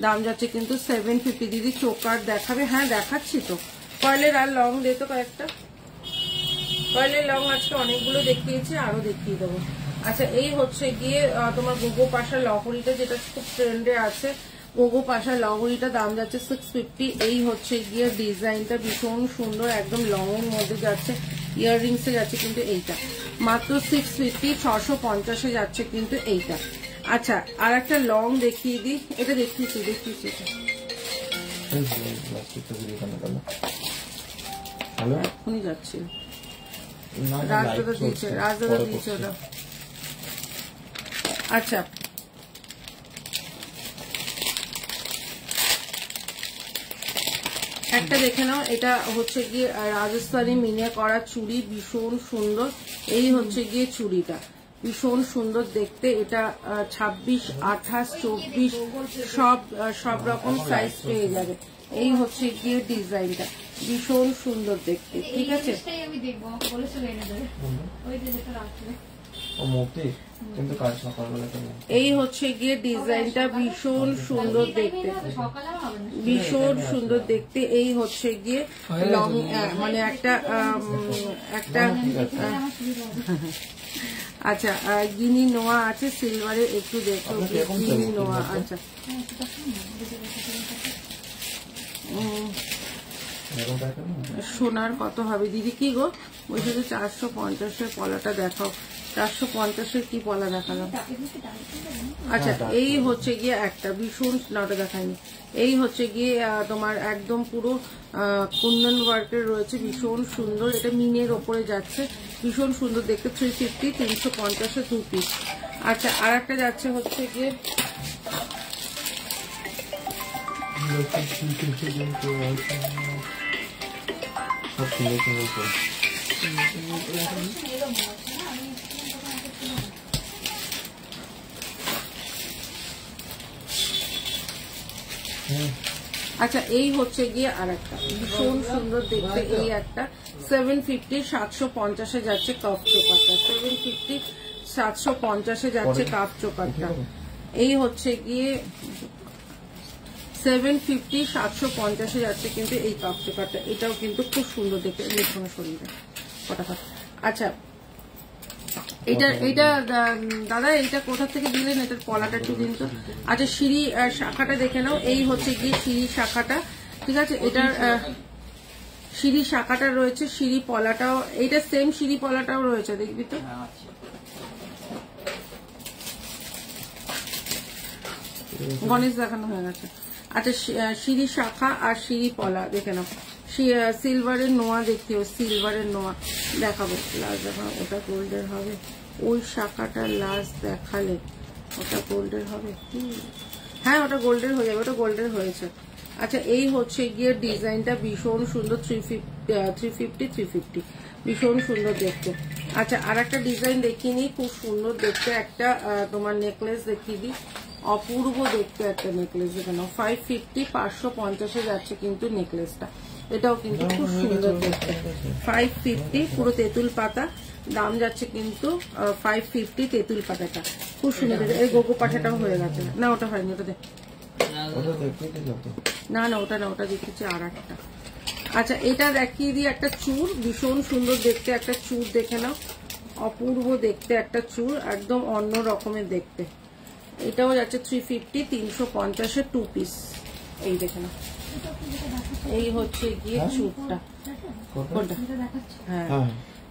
দাম যাচ্ছে কিন্তু 750। দিদি চোকার দেখাবে? হ্যাঁ দেখাচ্ছি তো। পার্লের আর লং দে তো কয়েকটা, পার্লের লং আজকে অনেকগুলো দেখিয়েছি, আরো দেখিয়ে দেবো। আচ্ছা, এই হচ্ছে গিয়ে তোমার গোগো পাশা লহরিটা, যেটা খুব ট্রেন্ডে আছে, গোগো পাশা লহরিটা দাম যাচ্ছে 650। এই হচ্ছে গিয়ে ডিজাইনটা ভীষণ সুন্দর, একদম লং এর মধ্যে যাচ্ছে, ইয়াররিংসে যাচ্ছে কিন্তু এইটা মাত্র 650, 650 যাচ্ছে কিন্তু এইটা। আচ্ছা, আর একটা লং দেখিয়ে দিই, এটা দেখিয়েছি এখনই যাচ্ছি, রাজদাদা দিয়েছে, রাজদাদা দিয়েছে ওটা। আচ্ছা একটা দেখে নাও, এটা হচ্ছে গিয়ে রাজস্থানী মিনে করা চুড়ি, ভীষণ সুন্দর। এই হচ্ছে গিয়ে চুড়িটা, ভীষণ সুন্দর দেখতে। এটা 26, 28, 24 সব রকম সাইজ পেয়ে যাবে। এই হচ্ছে গিয়ে ডিজাইনটা, ভীষণ সুন্দর দেখতে। ঠিক আছে, আমি দেখবো, আমাকে বলেছিল এনে দেবে, ওই যে যেটা রাখবে কিন্তু কাল সকালবেলা তো এই হচ্ছে গিয়ে ডিজাইনটা, ভীষণ সুন্দর দেখতে, সকালেও হবে না। ভীষণ সুন্দর দেখতে। এই হচ্ছে গিয়ে লং, মানে একটা আচ্ছা গিনি নোয়া আছে সিলভারে, একটু দেখো গিনি নোয়া। আচ্ছা সোনার কত হবে দিদি? কি গো বলছে যে 450-এর পলাটা দেখাও। 450-এর কি পলা দেখালাম? আচ্ছা এই হচ্ছে গিয়ে একটা ভীষণ, নাটা দেখায়নি। এই হচ্ছে গিয়ে তোমার একদম পুরো কুন্দন ওয়ার্কের রয়েছে, ভীষণ সুন্দর। এটা মিনের ওপরে যাচ্ছে, ভীষণ সুন্দর দেখতে। 350, 350-এ 2 পিস। আচ্ছা আর একটা যাচ্ছে হচ্ছে গিয়ে আচ্ছা এই হচ্ছে গিয়ে আর একটা ভীষণ সুন্দর দেখতে। এই একটা 750, 750-এ যাচ্ছে কাপ চোকারটা, 750, 750-এ যাচ্ছে কাপ চোকারটা। এই হচ্ছে গিয়ে 750, 750-এ যাচ্ছে কিন্তু এই কাপ চোকারটা। এটাও কিন্তু খুব সুন্দর দেখতে, মিশ্রণের শরীরে ফটাফট। আচ্ছা এটা দাদা এইটা কোথা থেকে দিলেন? এটার পলাটা একটু দিন তো। আচ্ছা সিঁড়ি শাখাটা দেখে নাও, এই হচ্ছে গিয়ে সিঁড়ি শাখাটা। ঠিক আছে, এটার সিঁড়ি শাখাটা রয়েছে, সিঁড়ি পলাটাও এইটা সেম, সিঁড়ি পলাটাও রয়েছে, দেখবি তো। গণেশ দেখানো হয়ে গেছে। আচ্ছা সিঁড়ি শাখা আর সিঁড়ি পলা দেখে নাও। সিলভারের নোয়া দেখিও, সিলভারের নোয়া দেখাবো, লাস্ট দেখাবো। ওটা গোল্ডের হবে, ওই শাখাটা লাস্ট দেখালে ওটা গোল্ডের হবে। হ্যাঁ ওটা গোল্ডের হয়ে যাবে, ওটা গোল্ডের হয়েছে। আচ্ছা এই হচ্ছে গিয়ে ডিজাইনটা, ভীষণ সুন্দর। 350, 350 ভীষণ সুন্দর দেখতে। আচ্ছা আর একটা ডিজাইন দেখিয়ে নিই, খুব সুন্দর দেখতে একটা তোমার নেকলেস দেখিয়ে দিই, অপূর্ব দেখতে একটা নেকলেস। এখানে 550, 550-এ যাচ্ছে কিন্তু নেকলেসটা। এটাও কিন্তু খুব সুন্দর দেখতে, 550 পুরো তেঁতুল পাতা, দাম যাচ্ছে কিন্তু 550 তেঁতুল পাতাটা, খুব সুন্দর। এই গোগো পাঠাটাও হয়ে গেছে না, ওটা হয়নি, ওটা দেখ না না, ওটা না, ওটা দেখেছি আর একটা। আচ্ছা এটা দেখিয়ে দিই একটা চূড়, ভীষণ সুন্দর দেখতে একটা চূড়, দেখে নাও, অপূর্ব দেখতে একটা চূড়, একদম অন্য রকমের দেখতে। এটাও যাচ্ছে 350, 350-এ 2 পিস। এই দেখে নাও, এই হচ্ছে গিয়ে চূড়টা, হ্যাঁ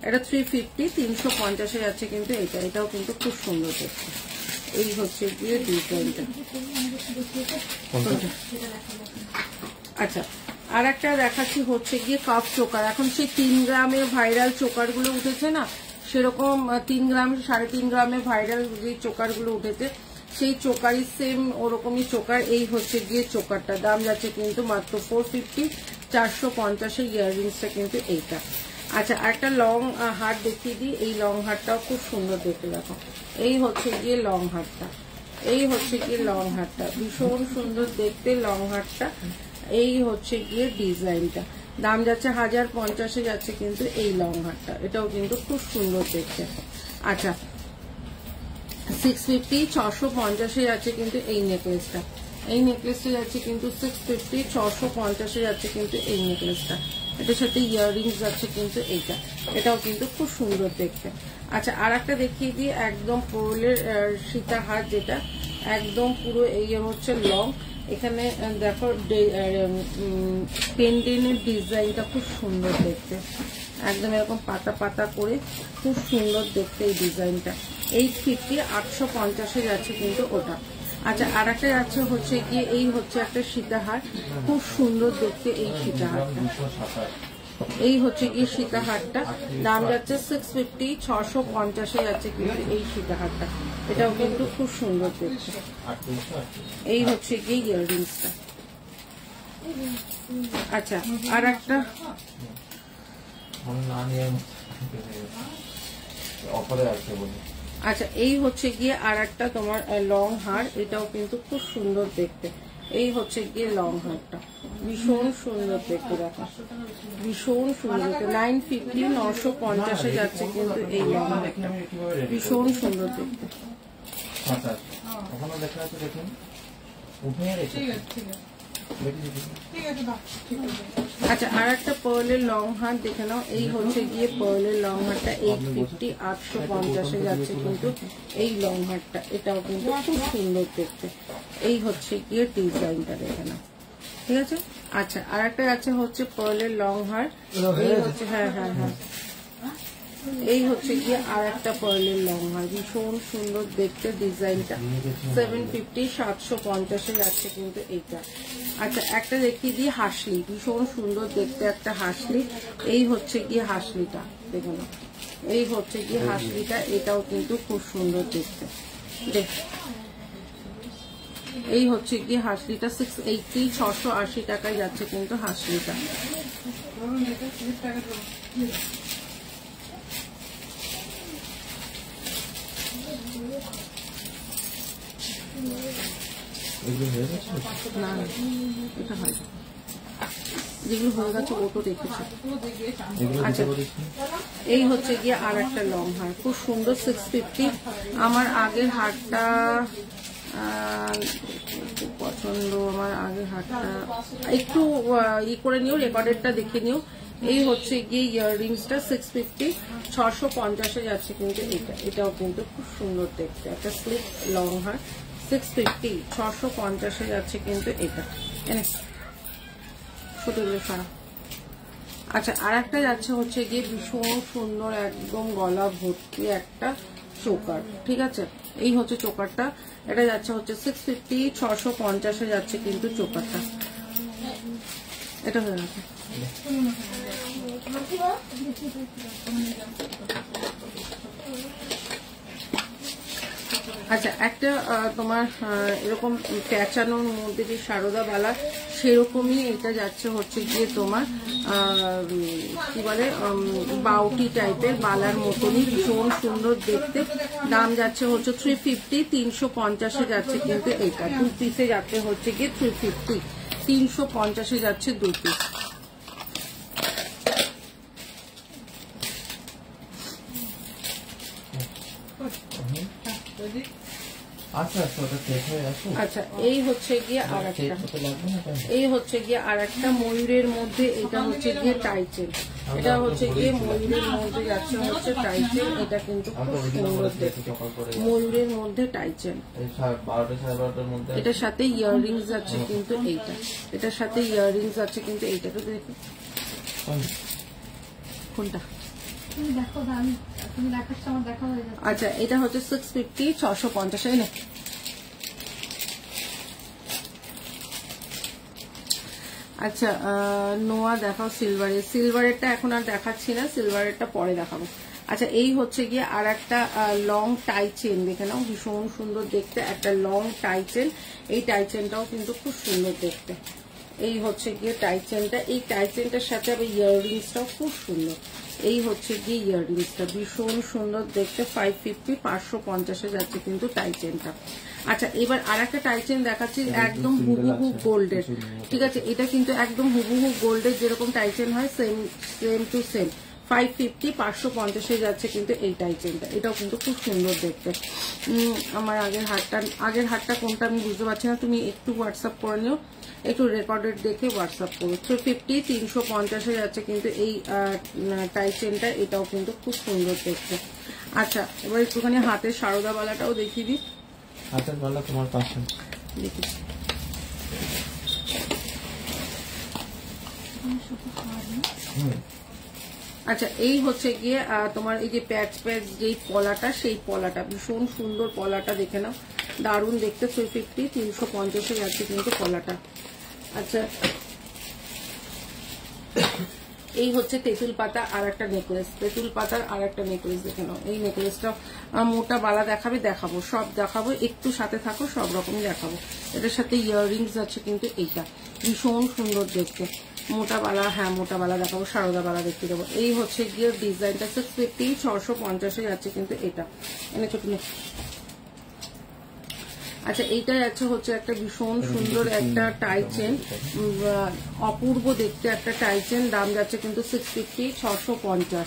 এটা 350, 350-এ যাচ্ছে কিন্তু এটা। এটাও কিন্তু খুব সুন্দর দেখতে। এই হচ্ছে গিয়ে ডিজাইনটা। আচ্ছা আর একটা দেখাচ্ছি হচ্ছে গিয়ে কাপ চোকার। এখন সেই 3 গ্রামের ভাইরাল চোকার গুলো উঠেছে না, সেরকম 3 গ্রাম 3.5 গ্রামের ভাইরাল যে চোকার গুলো উঠেছে, সেই চোকারই সেম ওরকমই চোকার। এই হচ্ছে গিয়ে চোকারটা, দাম যাচ্ছে কিন্তু মাত্র 450, 450-এ ইয়াররিংসটা কিন্তু এইটা। আচ্ছা একটা লং হার দেখিয়ে দিই, এই লং হারটাও খুব সুন্দর দেখতে, দেখো এই হচ্ছে গিয়ে লং হারটা, এই হচ্ছে গিয়ে লং হারটা, ভীষণ সুন্দর দেখতে লং হারটা। এই হচ্ছে গিয়ে ডিজাইনটা, দাম যাচ্ছে 1050-এ যাচ্ছে কিন্তু এই লং হারটা। এটাও কিন্তু খুব সুন্দর দেখতে। আচ্ছা 650, 650-এ যাচ্ছে কিন্তু এই নেকলেসটা। এই নেকলেসটা যাচ্ছে কিন্তু 650, 650-এ যাচ্ছে কিন্তু এই নেকলেসটা। এটার সাথে ইয়াররিংস যাচ্ছে কিন্তু এইটা। এটাও কিন্তু খুব সুন্দর দেখতে। আচ্ছা আর একটা দেখিয়ে দিই, একদম পোলের সীতাহার, যেটা একদম পুরো এই হচ্ছে লং। এখানে দেখো পেন্ডেন্টের ডিজাইনটা খুব সুন্দর দেখতে, একদম এরকম পাতা পাতা করে খুব সুন্দর দেখতে এই ডিজাইনটা। 850, 850-এ যাচ্ছে কিন্তু ওটা। আচ্ছা আর একটা যাচ্ছে হচ্ছে গিয়ে এই হচ্ছে একটা সীতাহার, খুব সুন্দর দেখতে এই সীতাহারটা। এই হচ্ছে গিয়ে সীতাহারটা, দাম যাচ্ছে 650, 650 যাচ্ছে কিন্তু এই সীতাহারটা, এটাও কিন্তু খুব সুন্দর দেখতে। এই হচ্ছে গিয়ে ইয়াররিংসটা। আচ্ছা আর একটা আচ্ছা এই হচ্ছে গিয়ে আর একটা তোমার লং হার, এটাও কিন্তু খুব সুন্দর দেখতে। এই হচ্ছে গিয়ে লং হারটা, ভীষণ সুন্দর দেখতে, দেখো ভীষণ সুন্দর দেখতে। 950, 950 যাচ্ছে কিন্তু এই লং হারটা, ভীষণ সুন্দর দেখতে। আচ্ছা আর একটা পার্লের লং হার দেখে নাও। এই হচ্ছে গিয়ে পার্লের লং হারটা 850, 850 যাচ্ছে কিন্তু এই লং হারটা, এটাও কিন্তু খুব সুন্দর দেখতে। এই হচ্ছে গিয়ে ডিজাইনটা দেখে নাও, ঠিক আছে। আচ্ছা আর একটা আছে হচ্ছে পার্লের লং হার, এই হচ্ছে হ্যাঁ হ্যাঁ হ্যাঁ এই হচ্ছে গিয়ে আর একটা পার্লের লং হার, ভীষণ সুন্দর দেখতে ডিজাইনটা। 750, 750 যাচ্ছে কিন্তু এইটা। আচ্ছা একটা দেখিয়ে দিই হাসলি, ভীষণ সুন্দর দেখতে একটা হাসলি। এই হচ্ছে গিয়ে হাসলিটা দেখুন, এই হচ্ছে গিয়ে হাসলিটা, এটাও কিন্তু খুব সুন্দর দেখতে। দেখ এই হচ্ছে গিয়ে হাসলিটা 680, 680 টাকায় যাচ্ছে কিন্তু হাসলিটা। না এটা হয় যেগুলো হয়ে গেছে ও তো দেখেছে। আচ্ছা এই হচ্ছে গিয়ে আর একটা লং হার, খুব সুন্দর 650। আমার আগের হারটা খুব পছন্দ, আমার আগের হারটা একটু ই করে নিও, রেকর্ডেরটা দেখে নিও। এই হচ্ছে গিয়ে ইয়াররিংসটা 650, 650 যাচ্ছে কিন্তু এটা, এটাও কিন্তু খুব সুন্দর দেখতে একটা স্লিপ লং হার। 650, 650 যাচ্ছে কিন্তু এটা, ছোটগুলো সারা। আচ্ছা আর একটা যাচ্ছে হচ্ছে গিয়ে ভীষণ সুন্দর একদম গলা ভর্তি একটা চোকার, ঠিক আছে। এই হচ্ছে চোকারটা, এটা যাচ্ছে হচ্ছে 650, 650 যাচ্ছে কিন্তু চোকারটা, এটা হয়ে গেছে। আচ্ছা একটা তোমার এরকম প্যাঁচানোর মধ্যে যে সারদা বালা, সেরকমই এটা যাচ্ছে হচ্ছে গিয়ে তোমার কি বলে বাউটি টাইপের বালার মতনই, ভীষণ সুন্দর দেখতে। দাম যাচ্ছে হচ্ছে 350, 350 যাচ্ছে কিন্তু এটা। 2 পিসে যাচ্ছে হচ্ছে গিয়ে 350, 350 যাচ্ছে 2 পিস। আচ্ছা এই হচ্ছে গিয়ে আর একটা, এই হচ্ছে গিয়ে আর একটা ময়ূরের মধ্যে, এটা হচ্ছে গিয়ে টাইচেন, এটা হচ্ছে গিয়ে ময়ূরের মধ্যে যাচ্ছে হচ্ছে টাইচেন, এটা কিন্তু খুব সুন্দর দেখতে, ময়ূরের মধ্যে টাইচেন। এটার সাথে ইয়াররিংস যাচ্ছে কিন্তু এইটা, এটার সাথে ইয়াররিংস যাচ্ছে কিন্তু এইটা। তো দেখো কোনটা আচ্ছা এটা হচ্ছে 650, 650 না। আচ্ছা নোয়া দেখাও সিলভারের, সিলভারেরটা এখন আর দেখাচ্ছি না, সিলভারেরটা পরে দেখাবো। আচ্ছা এই হচ্ছে গিয়ে আর একটা লং টাই চেন দেখে নাও, ভীষণ সুন্দর দেখতে একটা লং টাই চেন। এই টাই চেনটাও কিন্তু খুব সুন্দর দেখতে। এই হচ্ছে গিয়ে টাই চেনটা, এই টাই চেনটার সাথে আবার ইয়াররিংসটাও খুব সুন্দর। এই হচ্ছে গিয়ে ইয়াররিংসটা ভীষণ সুন্দর দেখতে। 550, 550 যাচ্ছে কিন্তু টাই চেনটা। আচ্ছা এবার আর একটা টাই চেন দেখাচ্ছি, একদম হুবহু গোল্ডের, ঠিক আছে। এটা কিন্তু একদম হুবহু গোল্ডের যেরকম টাই চেন হয়, সেম টু সেম। 550, 550 যাচ্ছে কিন্তু এই টাই চেনটা, এটাও কিন্তু খুব সুন্দর দেখতে। আমার আগের হারটা কোনটা আমি বুঝতে পারছি না, তুমি একটু হোয়াটসঅ্যাপ করে নিও, একটু রেকর্ডেড দেখে হোয়াটসঅ্যাপ করো। 350, 350 যাচ্ছে কিন্তু এই টাই চেনটা, এটাও কিন্তু খুব সুন্দর দেখতে। আচ্ছা এবার একটুখানি হাতের সারদা বালাটাও দেখিয়ে দিই। হাতের বালা তোমার পাশে দেখি, আচ্ছা এই হচ্ছে গিয়ে তোমার এই যে প্যাচ প্যাচ যেই পলাটা, সেই পলাটা ভীষণ সুন্দর পলাটা দেখে নাও, দারুণ দেখতে। 350, 350 যাচ্ছে কিন্তু পলাটা। আচ্ছা এই হচ্ছে তেঁতুল পাতা আর একটা নেকলেস, তেঁতুল পাতার আর একটা নেকলেস দেখে নাও। এই নেকলেসটা মোটা বালা দেখাবো, সব দেখাবো, একটু সাথে থাকো, সব রকমই দেখাবো। এটার সাথে ইয়াররিংস আছে কিন্তু এইটা ভীষণ সুন্দর দেখতে, মোটা বালা, হ্যাঁ মোটা বালা দেখাবো, সারদা বালা দেখতে দেবো। এই হচ্ছে গিয়ে ডিজাইনটা 650, 650 যাচ্ছে কিন্তু এটা এনে ছোট। আচ্ছা এইটা যাচ্ছে হচ্ছে একটা ভীষণ সুন্দর একটা টাই চেন, অপূর্ব দেখতে একটা টাই চেন, দাম যাচ্ছে কিন্তু 650, 650,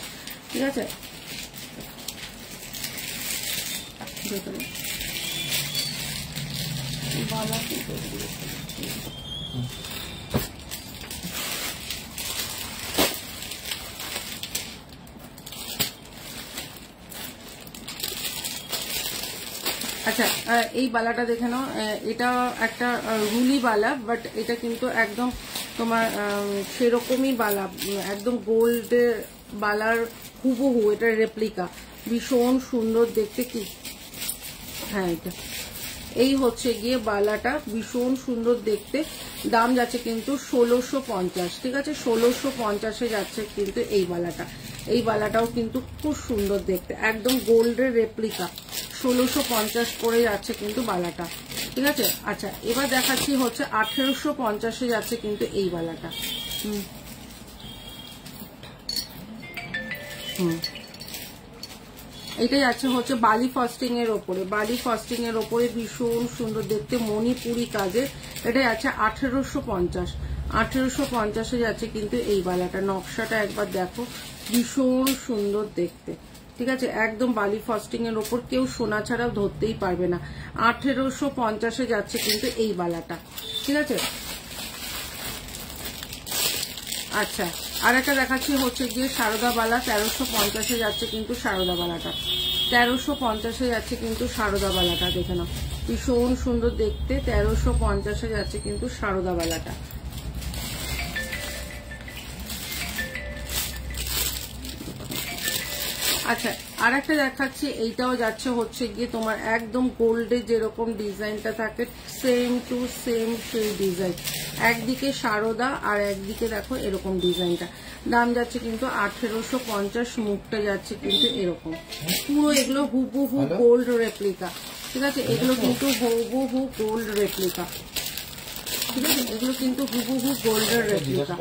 ঠিক আছে। আচ্ছা এই বালাটা দেখে নাও, এটা একটা রুলি বালা, বাট এটা কিন্তু একদম তোমার সেরকমই বালা, একদম গোল্ড বালার হুবহু, এটা রেপ্লিকা, ভীষণ সুন্দর দেখতে কি। হ্যাঁ এটা এই হচ্ছে গিয়ে বালাটা, ভীষণ সুন্দর দেখতে, দাম যাচ্ছে কিন্তু 1650, ঠিক আছে, 1650 যাচ্ছে কিন্তু এই বালাটা। এই বালাটাও কিন্তু খুব সুন্দর দেখতে, একদম গোল্ডের রেপ্লিকা, 1650 করে যাচ্ছে কিন্তু বালাটা, ঠিক আছে। আচ্ছা এবার দেখাচ্ছি হচ্ছে 1850 যাচ্ছে কিন্তু এই বালাটা। এটা যাচ্ছে হচ্ছে বালি ফস্টিং এর ওপরে, বালি ফস্টিং এর ওপরে ভীষণ সুন্দর দেখতে, মণিপুরি কাজের। এটা যাচ্ছে 1850, 1850 যাচ্ছে কিন্তু এই বালাটা। নকশাটা একবার দেখো, ভীষণ সুন্দর দেখতে, ঠিক আছে, একদম বালি ফস্টিং এর ওপর, কেউ সোনা ছাড়াও ধরতেই পারবে না। 1850 যাচ্ছে কিন্তু এই বালাটা, ঠিক আছে। আচ্ছা আর একটা দেখাচ্ছি হচ্ছে গিয়ে সারদা বালা, 1350 যাচ্ছে কিন্তু সারদা বালাটা, 1350 যাচ্ছে কিন্তু সারদা বালাটা, দেখে নাও ভীষণ সুন্দর দেখতে, 1350 যাচ্ছে কিন্তু সারদা বালাটা। আচ্ছা আর একটা দেখাচ্ছি, এইটাও যাচ্ছে হচ্ছে গিয়ে তোমার একদম গোল্ডের যেরকম ডিজাইনটা থাকে সেম টু সেম সেই ডিজাইন, একদিকে সারদা আর একদিকে দেখো এরকম ডিজাইনটা, দাম যাচ্ছে কিন্তু 1850, মুখটা যাচ্ছে কিন্তু এরকম, পুরো এগুলো হুবহু গোল্ড রেপ্লিকা, ঠিক আছে, এগুলো কিন্তু হুবহু গোল্ড রেপ্লিকা, ঠিক আছে, এগুলো কিন্তু হুবহু গোল্ডের রেপ্লিকা।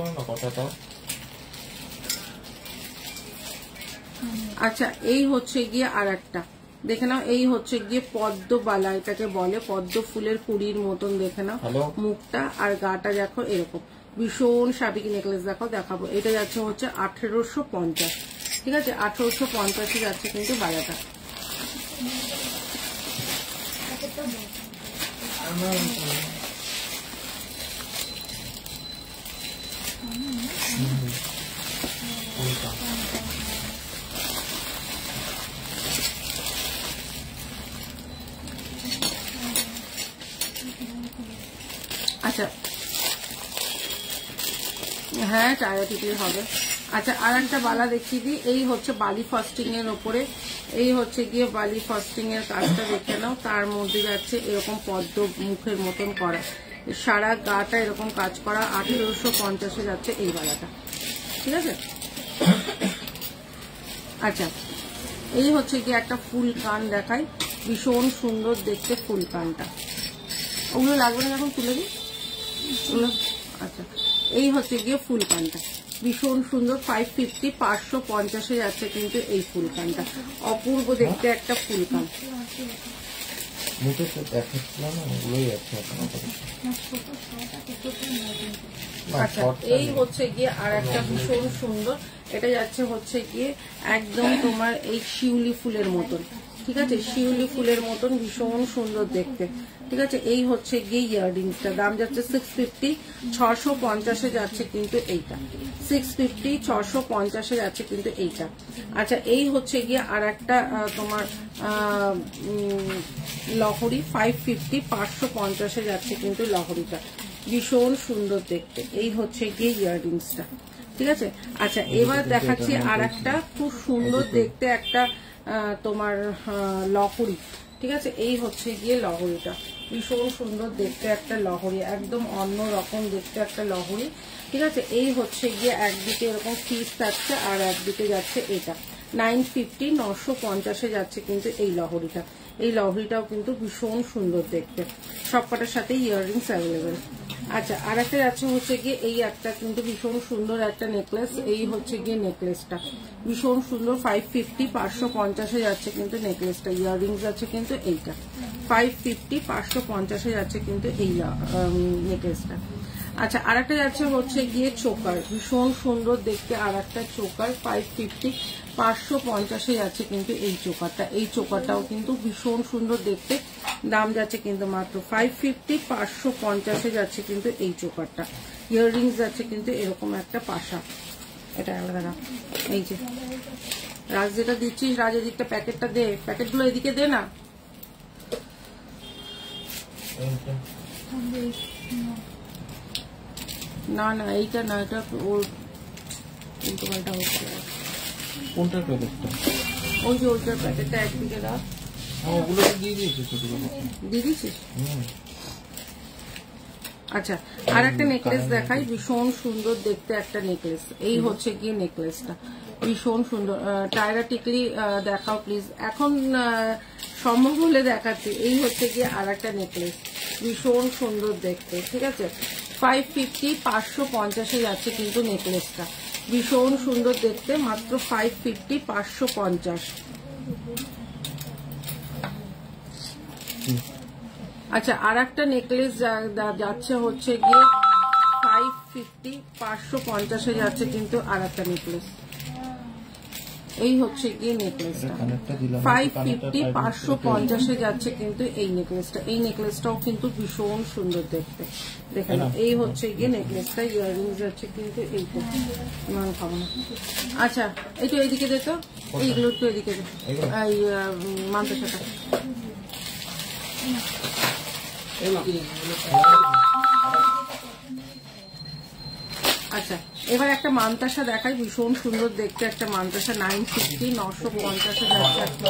আচ্ছা এই হচ্ছে গিয়ে আর একটা দেখে নাও, এই হচ্ছে গিয়ে পদ্ম বালা, এটাকে বলে পদ্ম ফুলের কুড়ির মতন, দেখে নাও মুখটা আর গাটা দেখো এরকম, ভীষণ সাবিকি নেকলেস দেখাবো। এটা যাচ্ছে হচ্ছে 1850, ঠিক আছে, 1850 যাচ্ছে কিন্তু বালাটা। আচ্ছা হ্যাঁ চায়া টিকির হবে। আচ্ছা আর একটা বালা দেখিয়ে দিই, এই হচ্ছে বালি ফস্টিং এর ওপরে, এই হচ্ছে গিয়ে বালি ফস্টিং এর কাজটা দেখে নাও, তার মধ্যে যাচ্ছে এরকম পদ্ম মুখের মতন করা, সারা গাটা এরকম কাজ করা, 1850 যাচ্ছে এই বালাটা, ঠিক আছে। আচ্ছা এই হচ্ছে গিয়ে একটা ফুল কান দেখাই, ভীষণ সুন্দর দেখতে ফুল কানটা, ওগুলো লাগবে না যখন তুলে দিই ওগুলো। আচ্ছা এই হচ্ছে গিয়ে ফুল কানটা, ভীষণ সুন্দর, 550, 550 যাচ্ছে কিন্তু এই ফুল কানটা, অপূর্ব দেখতে একটা ফুল কান। আচ্ছা এই হচ্ছে গিয়ে আর একটা ভীষণ সুন্দর, এটা যাচ্ছে হচ্ছে গিয়ে একদম তোমার এই শিউলি ফুলের মতন, ঠিক আছে, শিউলি ফুলের মতন ভীষণ সুন্দর দেখতে, ঠিক আছে। এই হচ্ছে গিয়ে ইয়াররিংসটা, দাম যাচ্ছে 650, 650 যাচ্ছে কিন্তু এইটা, 650, 650 যাচ্ছে কিন্তু এইটা। আচ্ছা এই হচ্ছে গিয়ে আর একটা তোমার লহরি, 550, 550 যাচ্ছে কিন্তু লহরিটা, ভীষণ সুন্দর দেখতে। এই হচ্ছে গিয়ে ইয়াররিংসটা, ঠিক আছে। আচ্ছা এবার দেখাচ্ছি আর একটা খুব সুন্দর দেখতে একটা তোমার লহরি, ঠিক আছে, এই হচ্ছে গিয়ে লহরিটা, ভীষণ সুন্দর দেখতে একটা লহরি, একদম অন্য রকম দেখতে একটা লহরি। ঠিক আছে, এই হচ্ছে গিয়ে একদিকে এরকম ফিস থাকছে আর একদিকে যাচ্ছে এটা 950, 950 যাচ্ছে কিন্তু এই লহরিটা। এই লহরিটাও কিন্তু ভীষণ সুন্দর দেখতে, সবকটার সাথে ইয়াররিংস অ্যাভেলেবেল। আচ্ছা, আর একটা যাচ্ছে হচ্ছে গিয়ে এই একটা কিন্তু ভীষণ সুন্দর একটা নেকলেস। এই হচ্ছে গিয়ে নেকলেসটা ভীষণ সুন্দর, 550, 550 যাচ্ছে কিন্তু নেকলেসটা। ইয়াররিংস আছে কিন্তু এইটা 550, 550 যাচ্ছে কিন্তু এই নেকলেসটা। আচ্ছা, আর একটা যাচ্ছে হচ্ছে গিয়ে চোকার, ভীষণ সুন্দর দেখতে আর একটা চোকার 550, 550 যাচ্ছে কিন্তু এই চোকারটা। এই চোকারটাও কিন্তু ভীষণ সুন্দর দেখতে, দাম যাচ্ছে কিন্তু মাত্র 550, 550 যাচ্ছে কিন্তু এই চোকারটা। ইয়াররিংস যাচ্ছে কিন্তু এরকম একটা পাশা, এটা আলাদা। এই যে রাজ যেটা দিচ্ছিস, রাজ এদিকটা প্যাকেটটা দে, প্যাকেটগুলো এদিকে দে না। না না এইটা না, এটা ওর উল্টো পাল্টা হচ্ছে। কোনটার প্যাকেটটা? ওই যে ওইটার প্যাকেটটা একদিকে রাখ। ওগুলো দিয়ে দিয়েছি, দিয়ে দিয়েছিস? আচ্ছা, আর একটা নেকলেস দেখাই, ভীষণ সুন্দর দেখতে একটা নেকলেস। এই হচ্ছে গিয়ে নেকলেসটা ভীষণ সুন্দর। টায়রা টিকলি দেখাও প্লিজ, এখন সম্ভব হলে দেখাচ্ছি। এই হচ্ছে গিয়ে আর একটা নেকলেস, ভীষণ সুন্দর দেখতে। ঠিক আছে, 550, 550 যাচ্ছে কিন্তু নেকলেসটা, ভীষণ সুন্দর দেখতে, মাত্র 550, 550। আচ্ছা, আর একটা নেকলেস যাচ্ছে হচ্ছে গিয়ে 550, 550 যাচ্ছে কিন্তু আর একটা নেকলেস। এই হচ্ছে গিয়ে নেকলেসটা 550, 550 যাচ্ছে কিন্তু এই নেকলেসটা। এই নেকলেসটাও কিন্তু ভীষণ সুন্দর দেখতে, দেখেন। এই হচ্ছে গিয়ে নেকলেসটা, ইয়াররিংস যাচ্ছে কিন্তু এইটা। আমি খাবো না। আচ্ছা, এই তো এইদিকে দে তো, এইগুলো একটু এদিকে দে, এই মান্তাসাটা। আচ্ছা, এবার একটা মান্তাসা দেখাই, ভীষণ সুন্দর দেখতে একটা মান্তাসা, 950, 950 যাচ্ছে।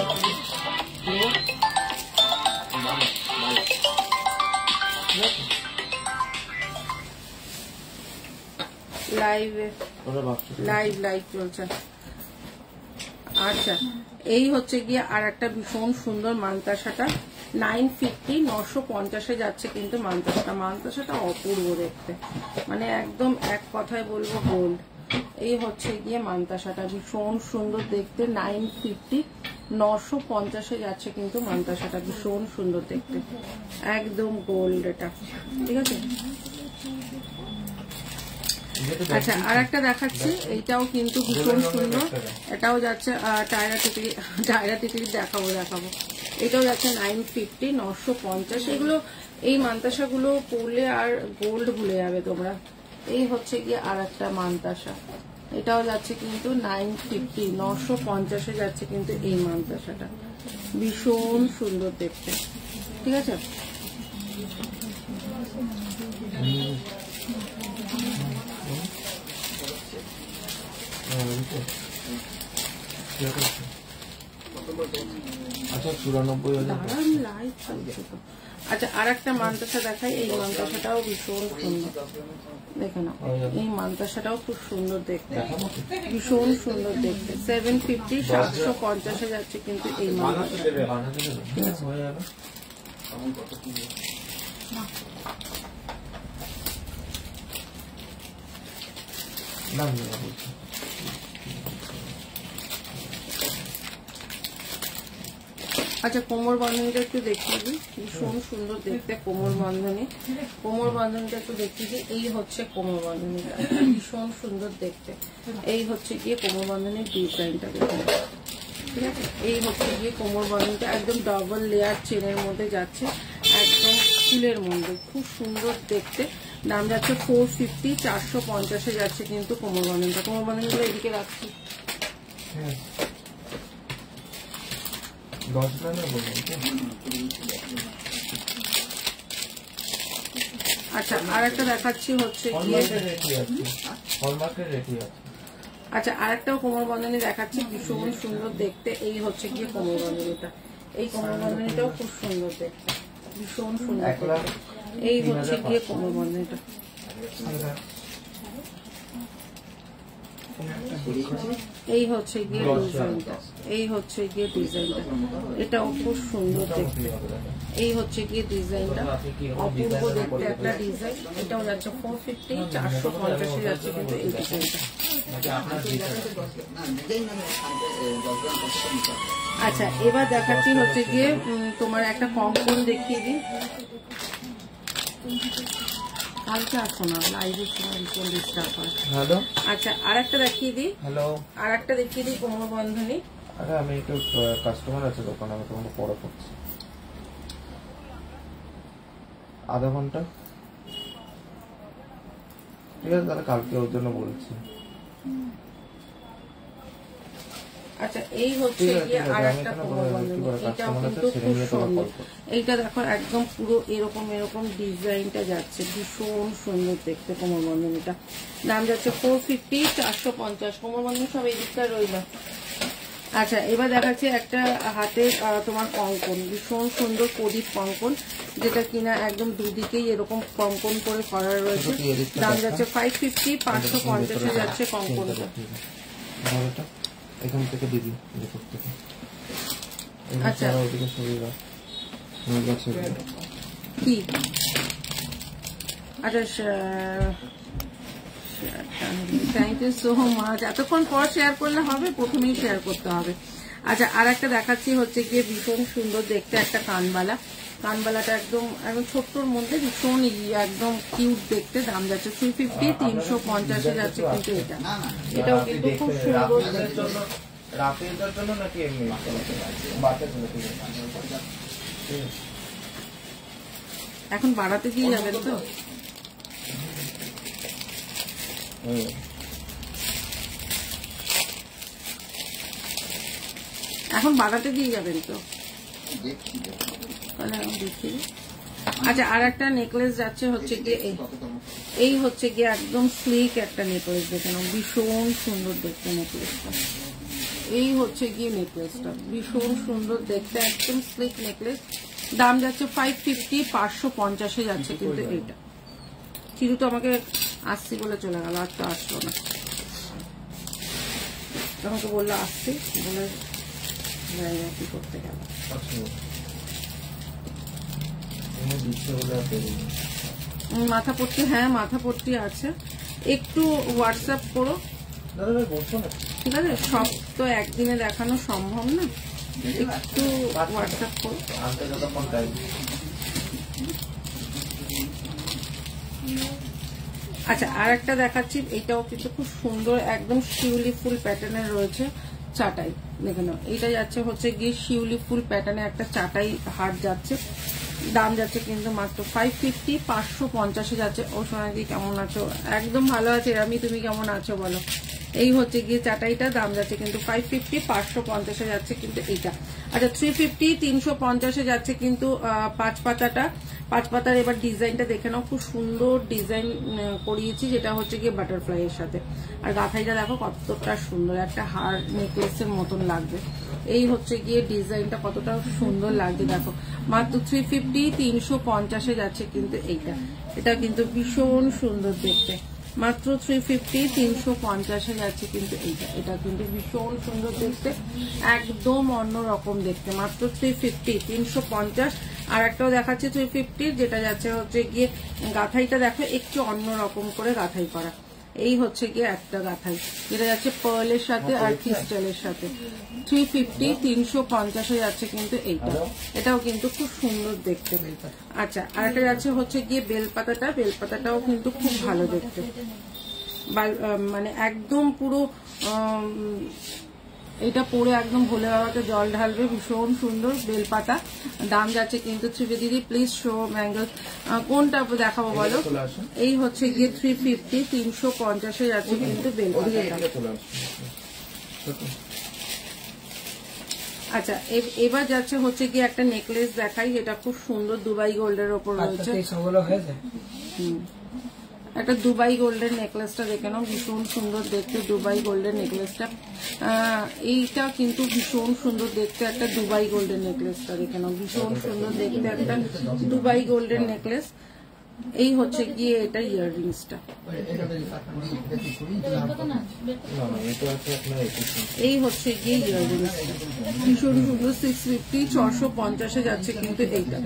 লাইভ চলছে। আচ্ছা, এই হচ্ছে গিয়ে আর একটা ভীষণ সুন্দর মান্তাসাটা, 950, 950 যাচ্ছে কিন্তু মান্তাসাটা। মান্তাসাটা অপূর্ব দেখতে, মানে একদম এক কথায় বলবো গোল্ড। এই হচ্ছে গিয়ে মান্তাসাটা, ভীষণ সুন্দর দেখতে, 950, 950 যাচ্ছে কিন্তু মান্তাসাটা, ভীষণ সুন্দর দেখতে, একদম গোল্ড এটা। ঠিক আছে, আচ্ছা, আর একটা দেখাচ্ছি, এইটাও কিন্তু ভীষণ সুন্দর, এটাও যাচ্ছে টায়রা টিকলি দেখাবো। এটাও যাচ্ছে 950, 950। এগুলো এই মান্তাসাগুলো পরলে আর গোল্ড ভুলে যাবে তোমরা। এই হচ্ছে গিয়ে আর একটা মান্তাসা, এটাও যাচ্ছে কিন্তু 950, 950 যাচ্ছে কিন্তু এই মান্তাসাটা, ভীষণ সুন্দর দেখতে। ঠিক আছে, আচ্ছা 94,000। আচ্ছা, আর একটা মান্তাসা দেখাই, এই মান্তাসাটাও ভীষণ সুন্দর, দেখে নাও। এই মান্তাসাটাও খুব সুন্দর দেখতে, ভীষণ সুন্দর দেখতে, 750, 750 যাচ্ছে কিন্তু এই মান্তাসা। আচ্ছা, কোমর বন্ধনীটা একটু দেখিয়ে দিই, ভীষণ সুন্দর দেখতে কোমর বন্ধনী। কোমর বন্ধনীটা একটু দেখিয়ে দিই, এই হচ্ছে কোমর বন্ধনীটা, ভীষণ সুন্দর দেখতে। এই হচ্ছে গিয়ে কোমর বন্ধনীর ডিজাইনটা দেখুন। ঠিক আছে, এই হচ্ছে গিয়ে কোমর বন্ধনীটা, একদম ডবল লেয়ার চেনের মধ্যে যাচ্ছে, একদম ফুলের মধ্যে, খুব সুন্দর দেখতে। দাম যাচ্ছে 450, 450 যাচ্ছে কিন্তু কোমর বন্ধনীটা। কোমর বন্ধনীগুলো এদিকে রাখছি। আচ্ছা, আর একটা দেখাচ্ছি হচ্ছে গিয়ে, আচ্ছা আর একটাও কোমর বন্ধনী দেখাচ্ছি, ভীষণ সুন্দর দেখতে। এই হচ্ছে গিয়ে কোমর বন্ধনীটা, এই কোমর বন্ধনীটাও খুব সুন্দর দেখতে, ভীষণ সুন্দর দেখতে। এই হচ্ছে গিয়ে কোমর বন্ধনীটা, এই হচ্ছে গিয়ে ডিজাইনটা, এই হচ্ছে গিয়ে ডিজাইনটা, এটাও খুব সুন্দর দেখতে। এই হচ্ছে গিয়ে ডিজাইনটা, অপূর্ব দেখতে একটা ডিজাইন। এটাও যাচ্ছে 450, 450 যাচ্ছে কিন্তু এই ডিজাইনটা। আচ্ছা, এবার দেখাচ্ছি হচ্ছে গিয়ে তোমার একটা কঙ্কন দেখিয়ে দিই। কালকে আসো না, লাইভের সময় ভীষণ ডিস্টার্ব হয়। হ্যালো, আচ্ছা, আর একটা দেখিয়ে দিই, হ্যালো, আর একটা দেখিয়ে দিই কোমর বন্ধনী। আরে আমি একটু কাস্টমার আছে দোকানে, আমি তোমাকে পরে করছি। আধা ঘন্টা, ঠিক আছে তাহলে কালকে ওর জন্য বলছি। আচ্ছা, এই হচ্ছে গিয়ে আর একটা কোমর বন্ধনী, এটাও কিন্তু খুব সুন্দর। এইটা দেখো একদম পুরো এরকম এরকম ডিজাইনটা যাচ্ছে, ভীষণ সুন্দর দেখতে কোমর বন্ধনীটা। দাম যাচ্ছে 450, 450 কোমর বন্ধনী সব এই দিকটা রইল। আচ্ছা, এবার দেখাচ্ছি একটা হাতের তোমার কঙ্কন, ভীষণ সুন্দর প্রদীপ কঙ্কন, যেটা কিনা একদম দুদিকেই এরকম কঙ্কন করে করা রয়েছে। দাম যাচ্ছে 550, 550 যাচ্ছে কঙ্কনটা। এখান থেকে দিবি থেকে। আচ্ছা, ওদিকে সরিয়ে রাখ। কি আচ্ছা, থ্যাংক ইউ সো মাচ। এতক্ষণ পর শেয়ার করলে হবে, প্রথমেই শেয়ার করতে হবে। আচ্ছা, আর একটা দেখাচ্ছি হচ্ছে গিয়ে ভীষণ সুন্দর দেখতে একটা কানবালা। কানবালাটা একদম একদম ছোট্টর মধ্যে ভীষণ একদম কিউট দেখতে। দাম যাচ্ছে 350, 350 যাচ্ছে কিন্তু এটা, এটাও কিন্তু খুব সুন্দর। রাতের জন্য নাকি এমনি এখন বাড়াতে দিয়ে যাবেন তো? এখন বাড়াতে দিয়ে যাবেন তো? দেখি। আচ্ছা, আর একটা নেকলেস যাচ্ছে হচ্ছে গিয়ে এই হচ্ছে গিয়ে একদম স্লিক একটা নেকলেস, দেখে নাও, ভীষণ সুন্দর দেখতে নেকলেসটা। এই হচ্ছে গিয়ে নেকলেসটা, ভীষণ সুন্দর দেখতে, একদম স্লিক নেকলেস। দাম যাচ্ছে 550, 550 যাচ্ছে কিন্তু এইটা। চিরু তো আমাকে আসছি বলে চলে গেল, আর তো আসলো না। আমাকে বললো আসছি বলে জানি না কি করতে গেল। মাথা পট্টি, হ্যাঁ মাথা পট্টি আছে, একটু হোয়াটসঅ্যাপ করো, ঠিক আছে? সব তো একদিনে দেখানো সম্ভব না, একটু হোয়াটসঅ্যাপ করো। আচ্ছা, আর একটা দেখাচ্ছি, এইটাও কিন্তু খুব সুন্দর, একদম শিউলি ফুল প্যাটার্নের রয়েছে চাটাই, দেখে নাও। এইটা যাচ্ছে হচ্ছে গিয়ে শিউলি ফুল প্যাটার্নে একটা চাটাই হাট যাচ্ছে। দাম যাচ্ছে কিন্তু মাত্র 550, 550 যাচ্ছে। ও সোনাদি কেমন আছো? একদম ভালো আছে আমি, তুমি কেমন আছো বলো? এই হচ্ছে গিয়ে চাটাইটা, দাম যাচ্ছে কিন্তু 550, 550 যাচ্ছে কিন্তু এইটা। আচ্ছা, 350, 350 যাচ্ছে কিন্তু 5 পাতাটা। 5 পাতার এবার ডিজাইনটা দেখে নাও, খুব সুন্দর ডিজাইন করিয়েছি, যেটা হচ্ছে গিয়ে বাটারফ্লাই এর সাথে। আর গাথাইটা দেখো কতটা সুন্দর, একটা হার নেকলেসের মতন লাগবে। এই হচ্ছে গিয়ে ডিজাইনটা কতটা সুন্দর লাগছে দেখো। মাত্র 350, 350 যাচ্ছে কিন্তু এইটা। এটা কিন্তু ভীষণ সুন্দর দেখতে, মাত্র 350, 350 যাচ্ছে কিন্তু এইটা। এটা কিন্তু ভীষণ সুন্দর দেখতে, একদম অন্যরকম দেখতে। মাত্র 350, 350। আর একটাও দেখাচ্ছে 350, যেটা যাচ্ছে হচ্ছে গিয়ে গাথাইটা দেখো একটু অন্যরকম করে গাথাই করা। এই হচ্ছে গিয়ে একটা গাথাই, যেটা যাচ্ছে পার্লের সাথে আর ক্রিস্টালের সাথে। 350, 350 যাচ্ছে কিন্তু এইটা। এটাও কিন্তু খুব সুন্দর দেখতে। আচ্ছা, আর একটা যাচ্ছে হচ্ছে গিয়ে বেলপাতাটা। বেলপাতাটাও কিন্তু খুব ভালো দেখতে, মানে একদম পুরো এটা পরে একদম ভোলে বাবাকে জল ঢালবে, ভীষণ সুন্দর বেলপাতা। দাম যাচ্ছে কিন্তু দিদি প্লিজ শো ব্যাঙ্গল, কোনটা দেখাবো বলো? এই হচ্ছে গিয়ে 350, 350 যাচ্ছে কিন্তু বেলপাতা। আচ্ছা, এবার যাচ্ছে হচ্ছে গিয়ে একটা নেকলেস দেখাই, যেটা খুব সুন্দর দুবাই গোল্ডের ওপর রয়েছে। একটা দুবাই গোল্ডেন নেকলেসটা দেখে নাও, ভীষণ সুন্দর দেখতে দুবাই গোল্ডেন নেকলেসটা। এইটা কিন্তু ভীষণ সুন্দর দেখতে একটা দুবাই গোল্ডেন নেকলেসটা দেখে নাও, ভীষণ সুন্দর দেখতে একটা দুবাই গোল্ডেন নেকলেস। এই হচ্ছে গিয়ে এটা ইয়াররিংসটা, এই হচ্ছে গিয়ে ইয়াররিংসটা ভীষণ সুন্দর 650 650 যাচ্ছে কিন্তু এইটা।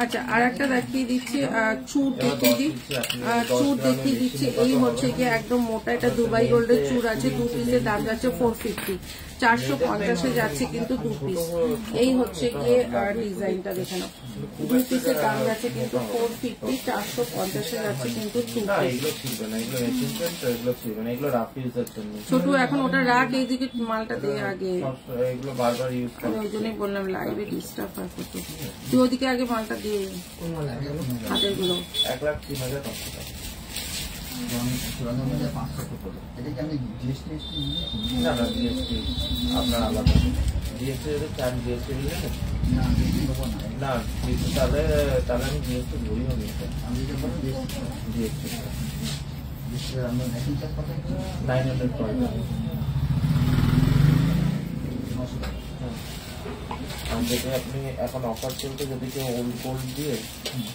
আচ্ছা আর একটা দেখিয়ে দিচ্ছি, চুর দেখিয়ে দিই, চুর দেখিয়ে দিচ্ছি। এই হচ্ছে গিয়ে একদম মোটা এটা দুবাই গোল্ডের চুর আছে, 2 পিসের দাম যাচ্ছে 450, 450 যাচ্ছে কিন্তু 2 পিস। এই হচ্ছে গিয়ে ডিজাইনটা দেখে নাও, 2 পিসের দাম যাচ্ছে কিন্তু 450, 450 যাচ্ছে কিন্তু 2 পিস। ছোট এখন ওটা রাখ, এইদিকে মালটা দিয়ে আগে, আমি ওই জন্যই বললাম লাইভে ডিস্টার্ব হয় কত। তুই ওদিকে আগে মালটা দিয়ে হাতের গুলো। 1,03,500 না না জিএসটি আপনার আলাদা, জিএসটি যদি চান জিএসটি দিলে না তাহলে আমি জিএসটি ধরিও নি, জিএসটি 900 পড়বে। আর যদি আপনি এখন অফার চলতে যদি কেউ ওল্ড গোল্ড দিয়ে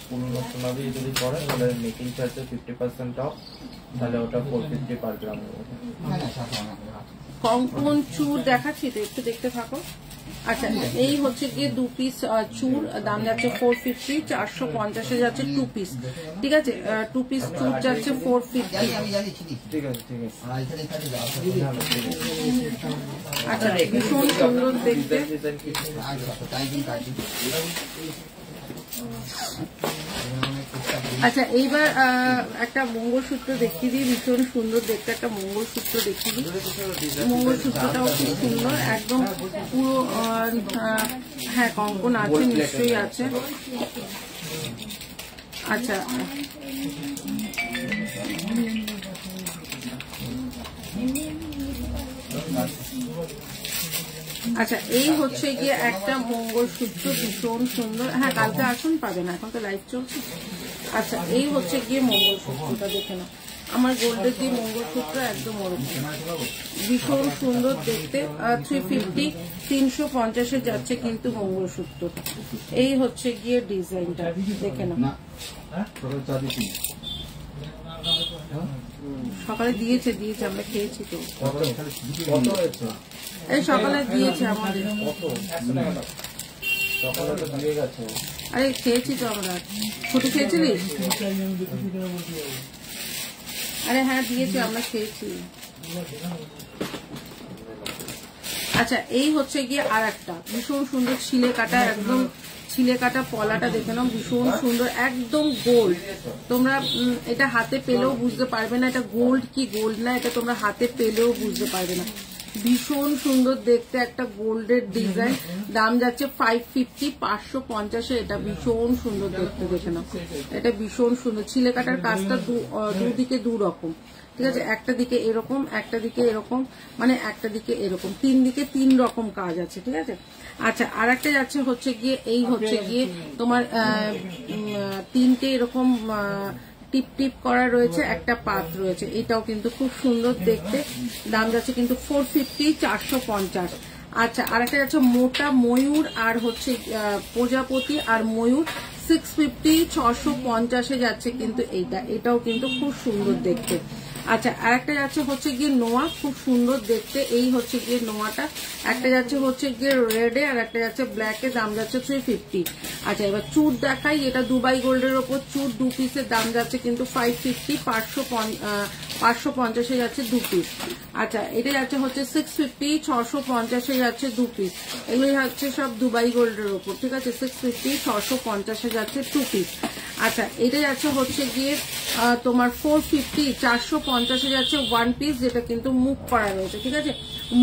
পুরনো সোনা দিয়ে যদি করেন তাহলে মেকিং চার্জে 50% অফ, তাহলে ওটা 450 পার গ্রাম। কঙ্কন চুর দেখাচ্ছি তো, একটু দেখতে থাকো। আচ্ছা এই হচ্ছে গিয়ে 2 পিস চুর, দাম যাচ্ছে 450, 450 যাচ্ছে 2 পিস, ঠিক আছে। 2 পিস চুর যাচ্ছে 450। ঠিক আছে ঠিক আছে। আচ্ছা ভীষণ সুন্দর দেখতে। আচ্ছা এইবার একটা মঙ্গলসূত্র দেখিয়ে দিই, ভীষণ সুন্দর দেখতে একটা মঙ্গলসূত্র দেখিয়ে দিই। মঙ্গলসূত্রটাও খুব সুন্দর একদম পুরো, হ্যাঁ কঙ্কন আছে নিশ্চয়ই আছে। আচ্ছা আচ্ছা এই হচ্ছে গিয়ে একটা মঙ্গলসূত্র ভীষণ সুন্দর, হ্যাঁ কালকে আসুন পাবেন, এখন তো লাইভ চলছে। আচ্ছা এই হচ্ছে গিয়ে মঙ্গলসূত্রটা দেখে নাও, আমার গোল্ডের যে মঙ্গলসূত্র একদম ওরকম ভীষণ সুন্দর দেখতে। 350 350 যাচ্ছে কিন্তু মঙ্গলসূত্রটা। এই হচ্ছে গিয়ে ডিজাইনটা দেখে নাও। সকালে দিয়েছে আমরা খেয়েছি তো, এই সকালে দিয়েছে আমাদের, আরে খেয়েছি তো আমরা। ছোট খেয়েছিলিস? আরে হ্যাঁ দিয়েছে আমরা খেয়েছি। আচ্ছা এই হচ্ছে গিয়ে আর একটা ভীষণ সুন্দর ছিলে কাটা, একদম ছিলে কাটা পলাটা দেখে নাও, ভীষণ সুন্দর একদম গোল্ড। তোমরা এটা হাতে পেলেও বুঝতে পারবে না এটা গোল্ড কি গোল্ড না, এটা তোমরা হাতে পেলেও বুঝতে পারবে না। ভীষণ সুন্দর দেখতে একটা গোল্ডের ডিজাইন, দাম যাচ্ছে 550, 550। এটা ভীষণ সুন্দর দেখতে দেখে নাও, এটা ভীষণ সুন্দর। ছিলে কাটার কাজটা দুদিকে 2 রকম, ঠিক আছে। একটা দিকে এরকম, একটা দিকে এরকম, মানে একটা দিকে এরকম, 3 দিকে 3 রকম কাজ আছে, ঠিক আছে। আচ্ছা আর একটা যাচ্ছে হচ্ছে গিয়ে, এই হচ্ছে গিয়ে তোমার 3টে এরকম টিপ টিপ করা রয়েছে, একটা পাত রয়েছে, এটাও কিন্তু খুব সুন্দর দেখতে, দাম যাচ্ছে কিন্তু 450, 450। আচ্ছা আর একটা যাচ্ছে মোটা ময়ূর আর হচ্ছে প্রজাপতি আর ময়ূর, 650, 650 যাচ্ছে কিন্তু এটাও কিন্তু খুব সুন্দর দেখতে। আচ্ছা আর একটা যাচ্ছে হচ্ছে গিয়ে নোয়া, খুব সুন্দর দেখতে। এই হচ্ছে গিয়ে নোয়াটা, একটা যাচ্ছে হচ্ছে গিয়ে রেডে আর একটা যাচ্ছে ব্ল্যাকে, দাম যাচ্ছে 350। আচ্ছা এবার চুর দেখাই, এটা দুবাই গোল্ডের ওপর চুর, 2 পিসের দাম যাচ্ছে কিন্তু 550, 550 যাচ্ছে 2 পিস। আচ্ছা এটা যাচ্ছে হচ্ছে 650, 650 যাচ্ছে 2 পিস। এগুলো যাচ্ছে সব দুবাই গোল্ডের ওপর, ঠিক আছে। 650, 650 যাচ্ছে 2 পিস। আচ্ছা এটা যাচ্ছে হচ্ছে গিয়ে তোমার 450, 450 যাচ্ছে 1 পিস, যেটা কিন্তু মুখ করা রয়েছে, ঠিক আছে।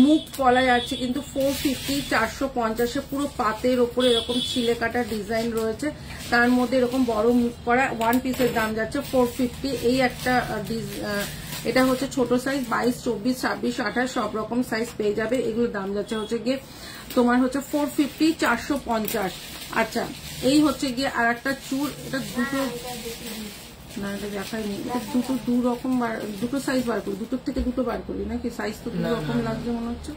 মুখ পলা যাচ্ছে কিন্তু 450, 450 পুরো পাতের ওপরে এরকম ছিলে কাটা ডিজাইন রয়েছে, তার মধ্যে এরকম বড় মুখ করা 1 পিসের দাম যাচ্ছে 450। এই একটা এটা হচ্ছে ছোট সাইজ 22, 24, 26, 28 সব রকম সাইজ পেয়ে যাবে। এগুলোর দাম যাচ্ছে হচ্ছে গিয়ে তোমার হচ্ছে 450, 450। আচ্ছা, এই হচ্ছে গিয়ে আর একটা চুর, এটা দুটো না, এটা দেখাইনি, এটা দু রকম দুটো সাইজ বার করি, দুটোর থেকে দুটো বার করি নাকি? সাইজ তো দু রকম লাগছে মনে হচ্ছে,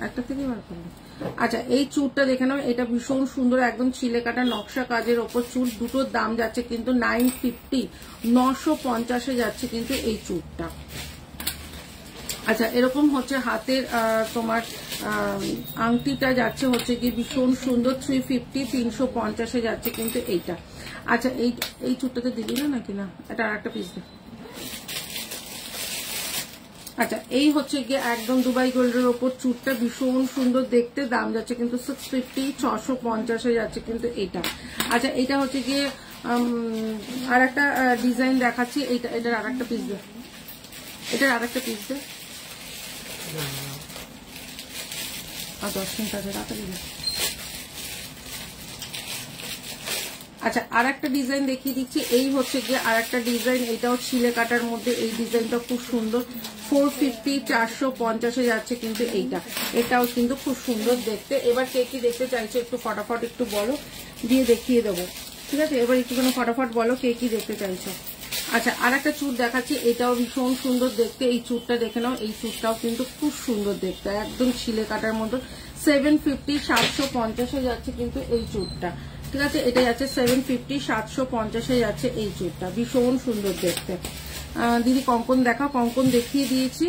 একটা থেকে বার করবো। আচ্ছা, এই চুরটা দেখে নাও, এটা ভীষণ সুন্দর একদম ছিলে কাটা নকশা কাজের ওপর চুর। দুটোর দাম যাচ্ছে কিন্তু 950, 950 যাচ্ছে কিন্তু এই চুরটা। আচ্ছা, এরকম হচ্ছে হাতের তোমার আংটিটা যাচ্ছে হচ্ছে কি ভীষণ সুন্দর 350, 350 যাচ্ছে কিন্তু এইটা। আচ্ছা, এই চুরটাতে দিবি না নাকি? না, এটা আর একটা পিস দে। আচ্ছা, এই হচ্ছে গিয়ে একদম দুবাই গোল্ডের ওপর চুরটা ভীষণ সুন্দর দেখতে, দাম যাচ্ছে কিন্তু 650, 650 যাচ্ছে কিন্তু এইটা। আচ্ছা, এটা হচ্ছে গিয়ে আর একটা ডিজাইন দেখাচ্ছি, এটার আর একটা পিস দে, এটার আর একটা পিস দে। 10 মিনিট আছে, রাখা দিবে। আচ্ছা, আর একটা ডিজাইন দেখিয়ে দিচ্ছি, এই হচ্ছে গিয়ে আর একটা ডিজাইন, এটাও ছিলে কাটার মধ্যে, এই ডিজাইনটা খুব সুন্দর, 450, 450 যাচ্ছে কিন্তু এইটা। এটাও কিন্তু খুব সুন্দর দেখতে। এবার কে কি দেখতে চাইছো একটু ফটাফট একটু বলো, দিয়ে দেখিয়ে দেবো, ঠিক আছে? এবার একটুখানি ফটাফট বলো কে কি দেখতে চাইছো। আচ্ছা, আর একটা চুর দেখাচ্ছি, এটাও ভীষণ সুন্দর দেখতে। এই চুরটা দেখে নাও, এই চুরটাও কিন্তু খুব সুন্দর দেখতে, একদম ছিলে কাটার মতো। 750, 750 যাচ্ছে কিন্তু এই চুরটা, ঠিক আছে? এটা যাচ্ছে 750, 750 যাচ্ছে এই চুরটা, ভীষণ সুন্দর দেখতে। দিদি কঙ্কন দেখাও, কঙ্কন দেখিয়ে দিয়েছি।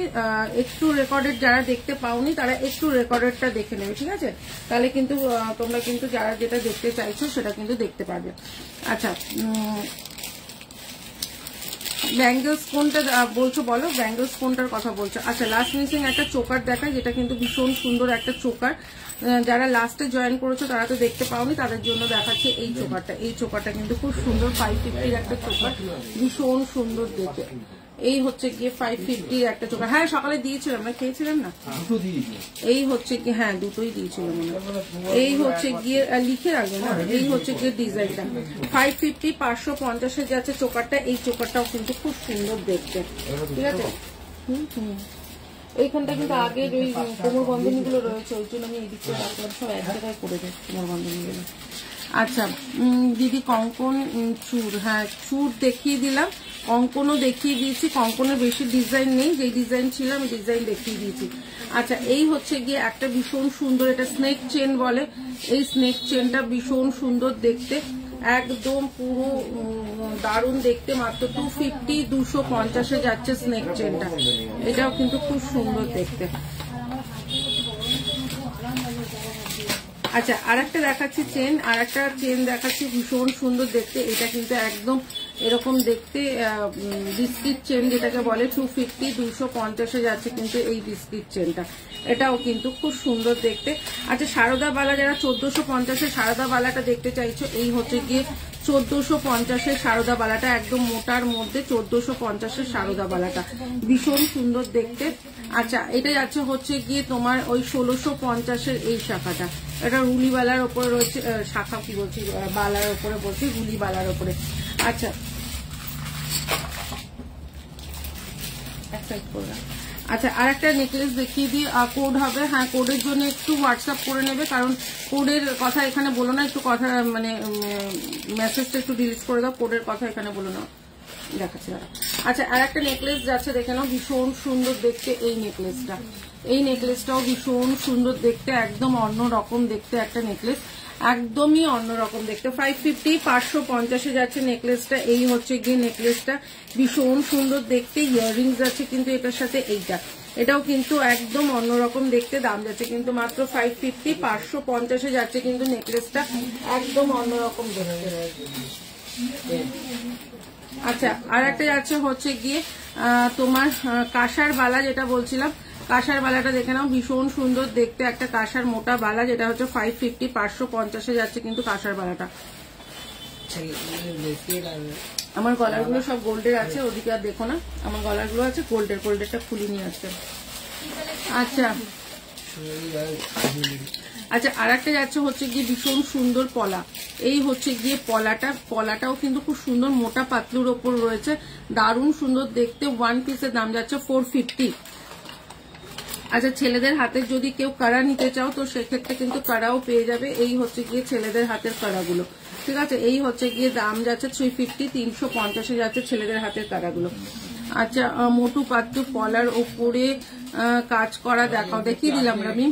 একটু রেকর্ডেড যারা দেখতে পাওনি তারা একটু রেকর্ডেডটা দেখে নেবে, ঠিক আছে? তাহলে কিন্তু তোমরা কিন্তু যারা যেটা দেখতে চাইছো সেটা কিন্তু দেখতে পারবে। আচ্ছা, ব্যাঙ্গেলস কোনটা বলছো বলো, ব্যাঙ্গেলস কোনটার কথা বলছো? আচ্ছা, লাস্ট মিসিং একটা চোকার দেখায়, যেটা কিন্তু ভীষণ সুন্দর একটা চোকার। যারা লাস্টে জয়েন করেছো তারা তো দেখতে পাওনি, তাদের জন্য দেখাচ্ছে এই চোকারটা। এই চোকারটা কিন্তু খুব সুন্দর, 550 একটা চোকার, ভীষণ সুন্দর দেখতে। এই হচ্ছে গিয়ে 550 একটা চোকার। হ্যাঁ, সকালে দিয়েছিলাম না, খেয়েছিলেন না? এই হচ্ছে কি, হ্যাঁ দুটোই দিয়েছিলাম মনে হয়। এই হচ্ছে গিয়ে লিখে রাখবে না, এই হচ্ছে গিয়ে ডিজাইনটা 550, 550 যাচ্ছে চোকারটা। এই চোকারটাও কিন্তু খুব সুন্দর দেখতে, ঠিক আছে? এইখানটা কিন্তু আগের ওই কোমর বন্ধনী গুলো রয়েছে, ওই জন্য আমি এই দিকটা রাখলাম, সব এক জায়গায় করে দেয় কোমর বন্ধনী গুলো। আচ্ছা দিদি, কঙ্কন চুর, হ্যাঁ চুর দেখিয়ে দিলাম, কঙ্কনও দেখিয়ে দিয়েছি। কঙ্কনের বেশি ডিজাইন নেই, যে ডিজাইন ছিল আমি ডিজাইন দেখিয়ে দিয়েছি। আচ্ছা, এই হচ্ছে গিয়ে একটা ভীষণ সুন্দর, এটা স্নেক চেন বলে। এই স্নেক চেনটা ভীষণ সুন্দর দেখতে, একদম পুরো দারুণ দেখতে, মাত্র 250, 250 যাচ্ছে স্নেক চেনটা। এটাও কিন্তু খুব সুন্দর দেখতে। আচ্ছা, আর একটা দেখাচ্ছি চেন, আর একটা চেন দেখাচ্ছি ভীষণ সুন্দর দেখতে। এটা কিন্তু একদম এরকম দেখতে বিস্কিট চেন যেটাকে বলে, 250, 250 যাচ্ছে কিন্তু এই বিস্কিট চেনটা। এটাও কিন্তু খুব সুন্দর দেখতে। আচ্ছা, সারদা বালা যারা 1450 সারদা বালাটা দেখতে চাইছো, এই হচ্ছে গিয়ে 1450 সারদা বালাটা, একদম মোটার মধ্যে 1450 সারদা বালাটা, ভীষণ সুন্দর দেখতে। আচ্ছা, এটা যাচ্ছে হচ্ছে গিয়ে তোমার ওই 1650 এই শাখাটা, এটা রুলি বালার ওপরে রয়েছে, শাখা কি বলছি, বালার ওপরে বলছি, রুলি বালার ওপরে। আচ্ছা, আচ্ছা, আর একটা নেকলেস দেখিয়ে দিই, কোড হবে। হ্যাঁ, কোডের জন্য একটু হোয়াটসঅ্যাপ করে নেবে, কারণ কোডের কথা এখানে বলো না, একটু কথা মানে মেসেজটা একটু ডিলিট করে দাও, কোডের কথা এখানে বলো না, দেখাচ্ছি দাঁড়া। আচ্ছা, আর একটা নেকলেস যাচ্ছে দেখে নাও, ভীষণ সুন্দর দেখতে এই নেকলেসটা। এই নেকলেসটাও ভীষণ সুন্দর দেখতে, একদম অন্য রকম দেখতে একটা নেকলেস, একদমই অন্যরকম দেখতে। 550, 550 যাচ্ছে নেকলেসটা। এই হচ্ছে গিয়ে নেকলেসটা, ভীষণ সুন্দর দেখতে। ইয়াররিংস যাচ্ছে কিন্তু এটার সাথে, এইটা এটাও কিন্তু একদম অন্যরকম দেখতে, দাম যাচ্ছে কিন্তু মাত্র 550, 550 যাচ্ছে কিন্তু নেকলেসটা, একদম অন্যরকম দেখতে। আচ্ছা, আর একটা যাচ্ছে হচ্ছে গিয়ে তোমার কাঁসার বালা, যেটা বলছিলাম কাঁসার বালাটা দেখে নাও, ভীষণ সুন্দর দেখতে একটা কাঁসার মোটা বালা, যেটা হচ্ছে 550, 550 যাচ্ছে কিন্তু কাঁসার বালাটা। আমার গলারগুলো সব গোল্ডের আছে, ওদিকে আর দেখো না, আমার গলারগুলো আছে গোল্ডের, গোল্ডেরটা খুলে নিয়ে আসছে। আচ্ছা, আচ্ছা, আর একটা যাচ্ছে হচ্ছে গিয়ে ভীষণ সুন্দর পলা। এই হচ্ছে গিয়ে পলাটাও কিন্তু খুব সুন্দর মোটা পাতলুর ওপর রয়েছে, দারুণ সুন্দর দেখতে। ওয়ান পিসের দাম যাচ্ছে 450। আচ্ছা, ছেলেদের হাতে যদি কেউ কাড়া নিতে চাও তো সেক্ষেত্রে কিন্তু কাড়াও পেয়ে যাবে। এই হচ্ছে গিয়ে ছেলেদের হাতের কাড়াগুলো, ঠিক আছে। এই হচ্ছে গিয়ে দাম যাচ্ছে 350, 350 যাচ্ছে ছেলেদের হাতের কাড়াগুলো। আচ্ছা, মোটু পাতলু পলার ওপরে কাজ করা দেখাও, দেখিয়ে দিলাম আমি।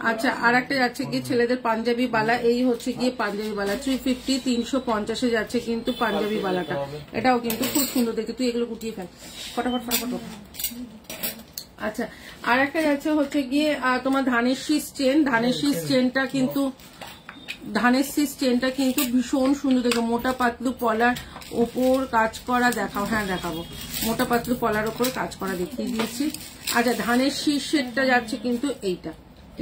আচ্ছা, আর একটা যাচ্ছে গিয়ে ছেলেদের পাঞ্জাবি বালা। এই হচ্ছে গিয়ে পাঞ্জাবি বালা 350, 350 যাচ্ছে কিন্তু পাঞ্জাবি বালাটা। এটাও কিন্তু খুব সুন্দর দেখতে। তুই এগুলো গুটিয়ে ফেল ফটাফট ফটাফট। আচ্ছা, আর একটা যাচ্ছে হচ্ছে গিয়ে তোমার ধানের শীষ চেন। ধানের শীষ চেনটা কিন্তু ভীষণ সুন্দর দেখো, মোটা পাতলু পলার ওপর কাজ করা দেখাও। হ্যাঁ দেখাবো, মোটা পাতলু পলার ওপর কাজ করা দেখিয়ে দিয়েছি। আচ্ছা, ধানের শীষেরটা যাচ্ছে কিন্তু এইটা,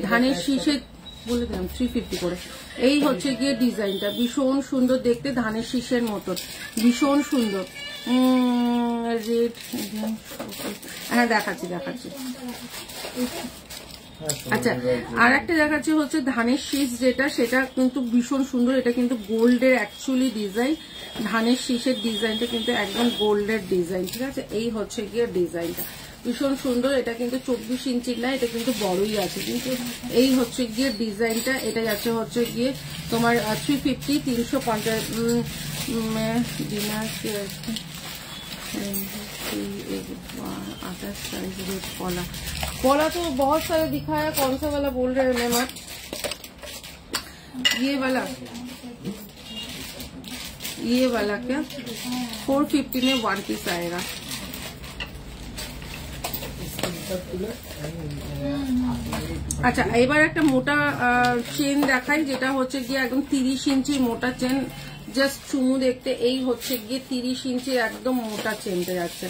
ধানের শীষের বলে দিলাম 350 করে। এই হচ্ছে গিয়ে ডিজাইনটা ভীষণ সুন্দর দেখতে, ধানের শীষের মতন ভীষণ সুন্দর। রেড, হ্যাঁ দেখাচ্ছি। আচ্ছা, আর একটা দেখাচ্ছি হচ্ছে ধানের শীষ, যেটা সেটা কিন্তু ভীষণ সুন্দর। এটা কিন্তু গোল্ডের অ্যাকচুয়ালি ডিজাইন, ধানের শীষের ডিজাইনটা কিন্তু একদম গোল্ডের ডিজাইন, ঠিক আছে। এই হচ্ছে গিয়ে ডিজাইনটা ভীষণ সুন্দর। এটা কিন্তু 24 ইঞ্চির না, এটা কিন্তু বড়ই আছে, কিন্তু এই হচ্ছে গিয়ে ডিজাইনটা। এটা যাচ্ছে হচ্ছে গিয়ে তোমার 350, 350 ডিনার अदर साइज रेड पॉला तो बहुत सारे दिखाया, कौन सा वाला बोल रहे हैं मेहमान? ये वाला क्या 450 में 1 पीस आएगा। আচ্ছা, এবার একটা মোটা চেন দেখাই, যেটা হচ্ছে গিয়ে একদম 30 ইঞ্চির মোটা চেন, জাস্ট চুমু দেখতে। এই হচ্ছে গিয়ে 30 ইঞ্চির একদম মোটা চেনটা যাচ্ছে,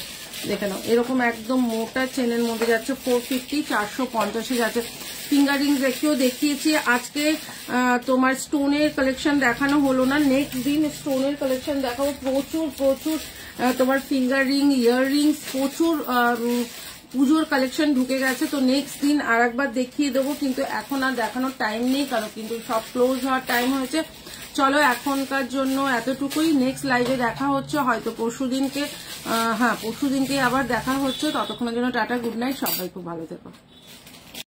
দেখে নাও। এরকম একদম মোটা চেনের মধ্যে যাচ্ছে 450, 450 যাচ্ছে। ফিঙ্গার রিং রেখেও দেখিয়েছি। আজকে তোমার স্টোনের কালেকশন দেখানো হলো না, নেক্সট দিন স্টোনের কালেকশন দেখাবো। প্রচুর তোমার ফিঙ্গার রিং, ইয়ার রিংস, প্রচুর পুজোর কালেকশন ঢুকে গেছে। তো নেক্সট দিন আর একবার দেখিয়ে দেবো, কিন্তু এখন আর দেখানোর টাইম নেই, কারণ কিন্তু সব ক্লোজ হওয়ার টাইম হয়েছে। চলো এখনকার জন্য এতটুকুই। নেক্সট লাইভে দেখা হচ্ছে হয়তো পরশুদিনকে, হ্যাঁ পরশুদিনকে আবার দেখা হচ্ছে। ততক্ষণের জন্য টাটা, গুড নাইট, সবাই খুব ভালো থেকো।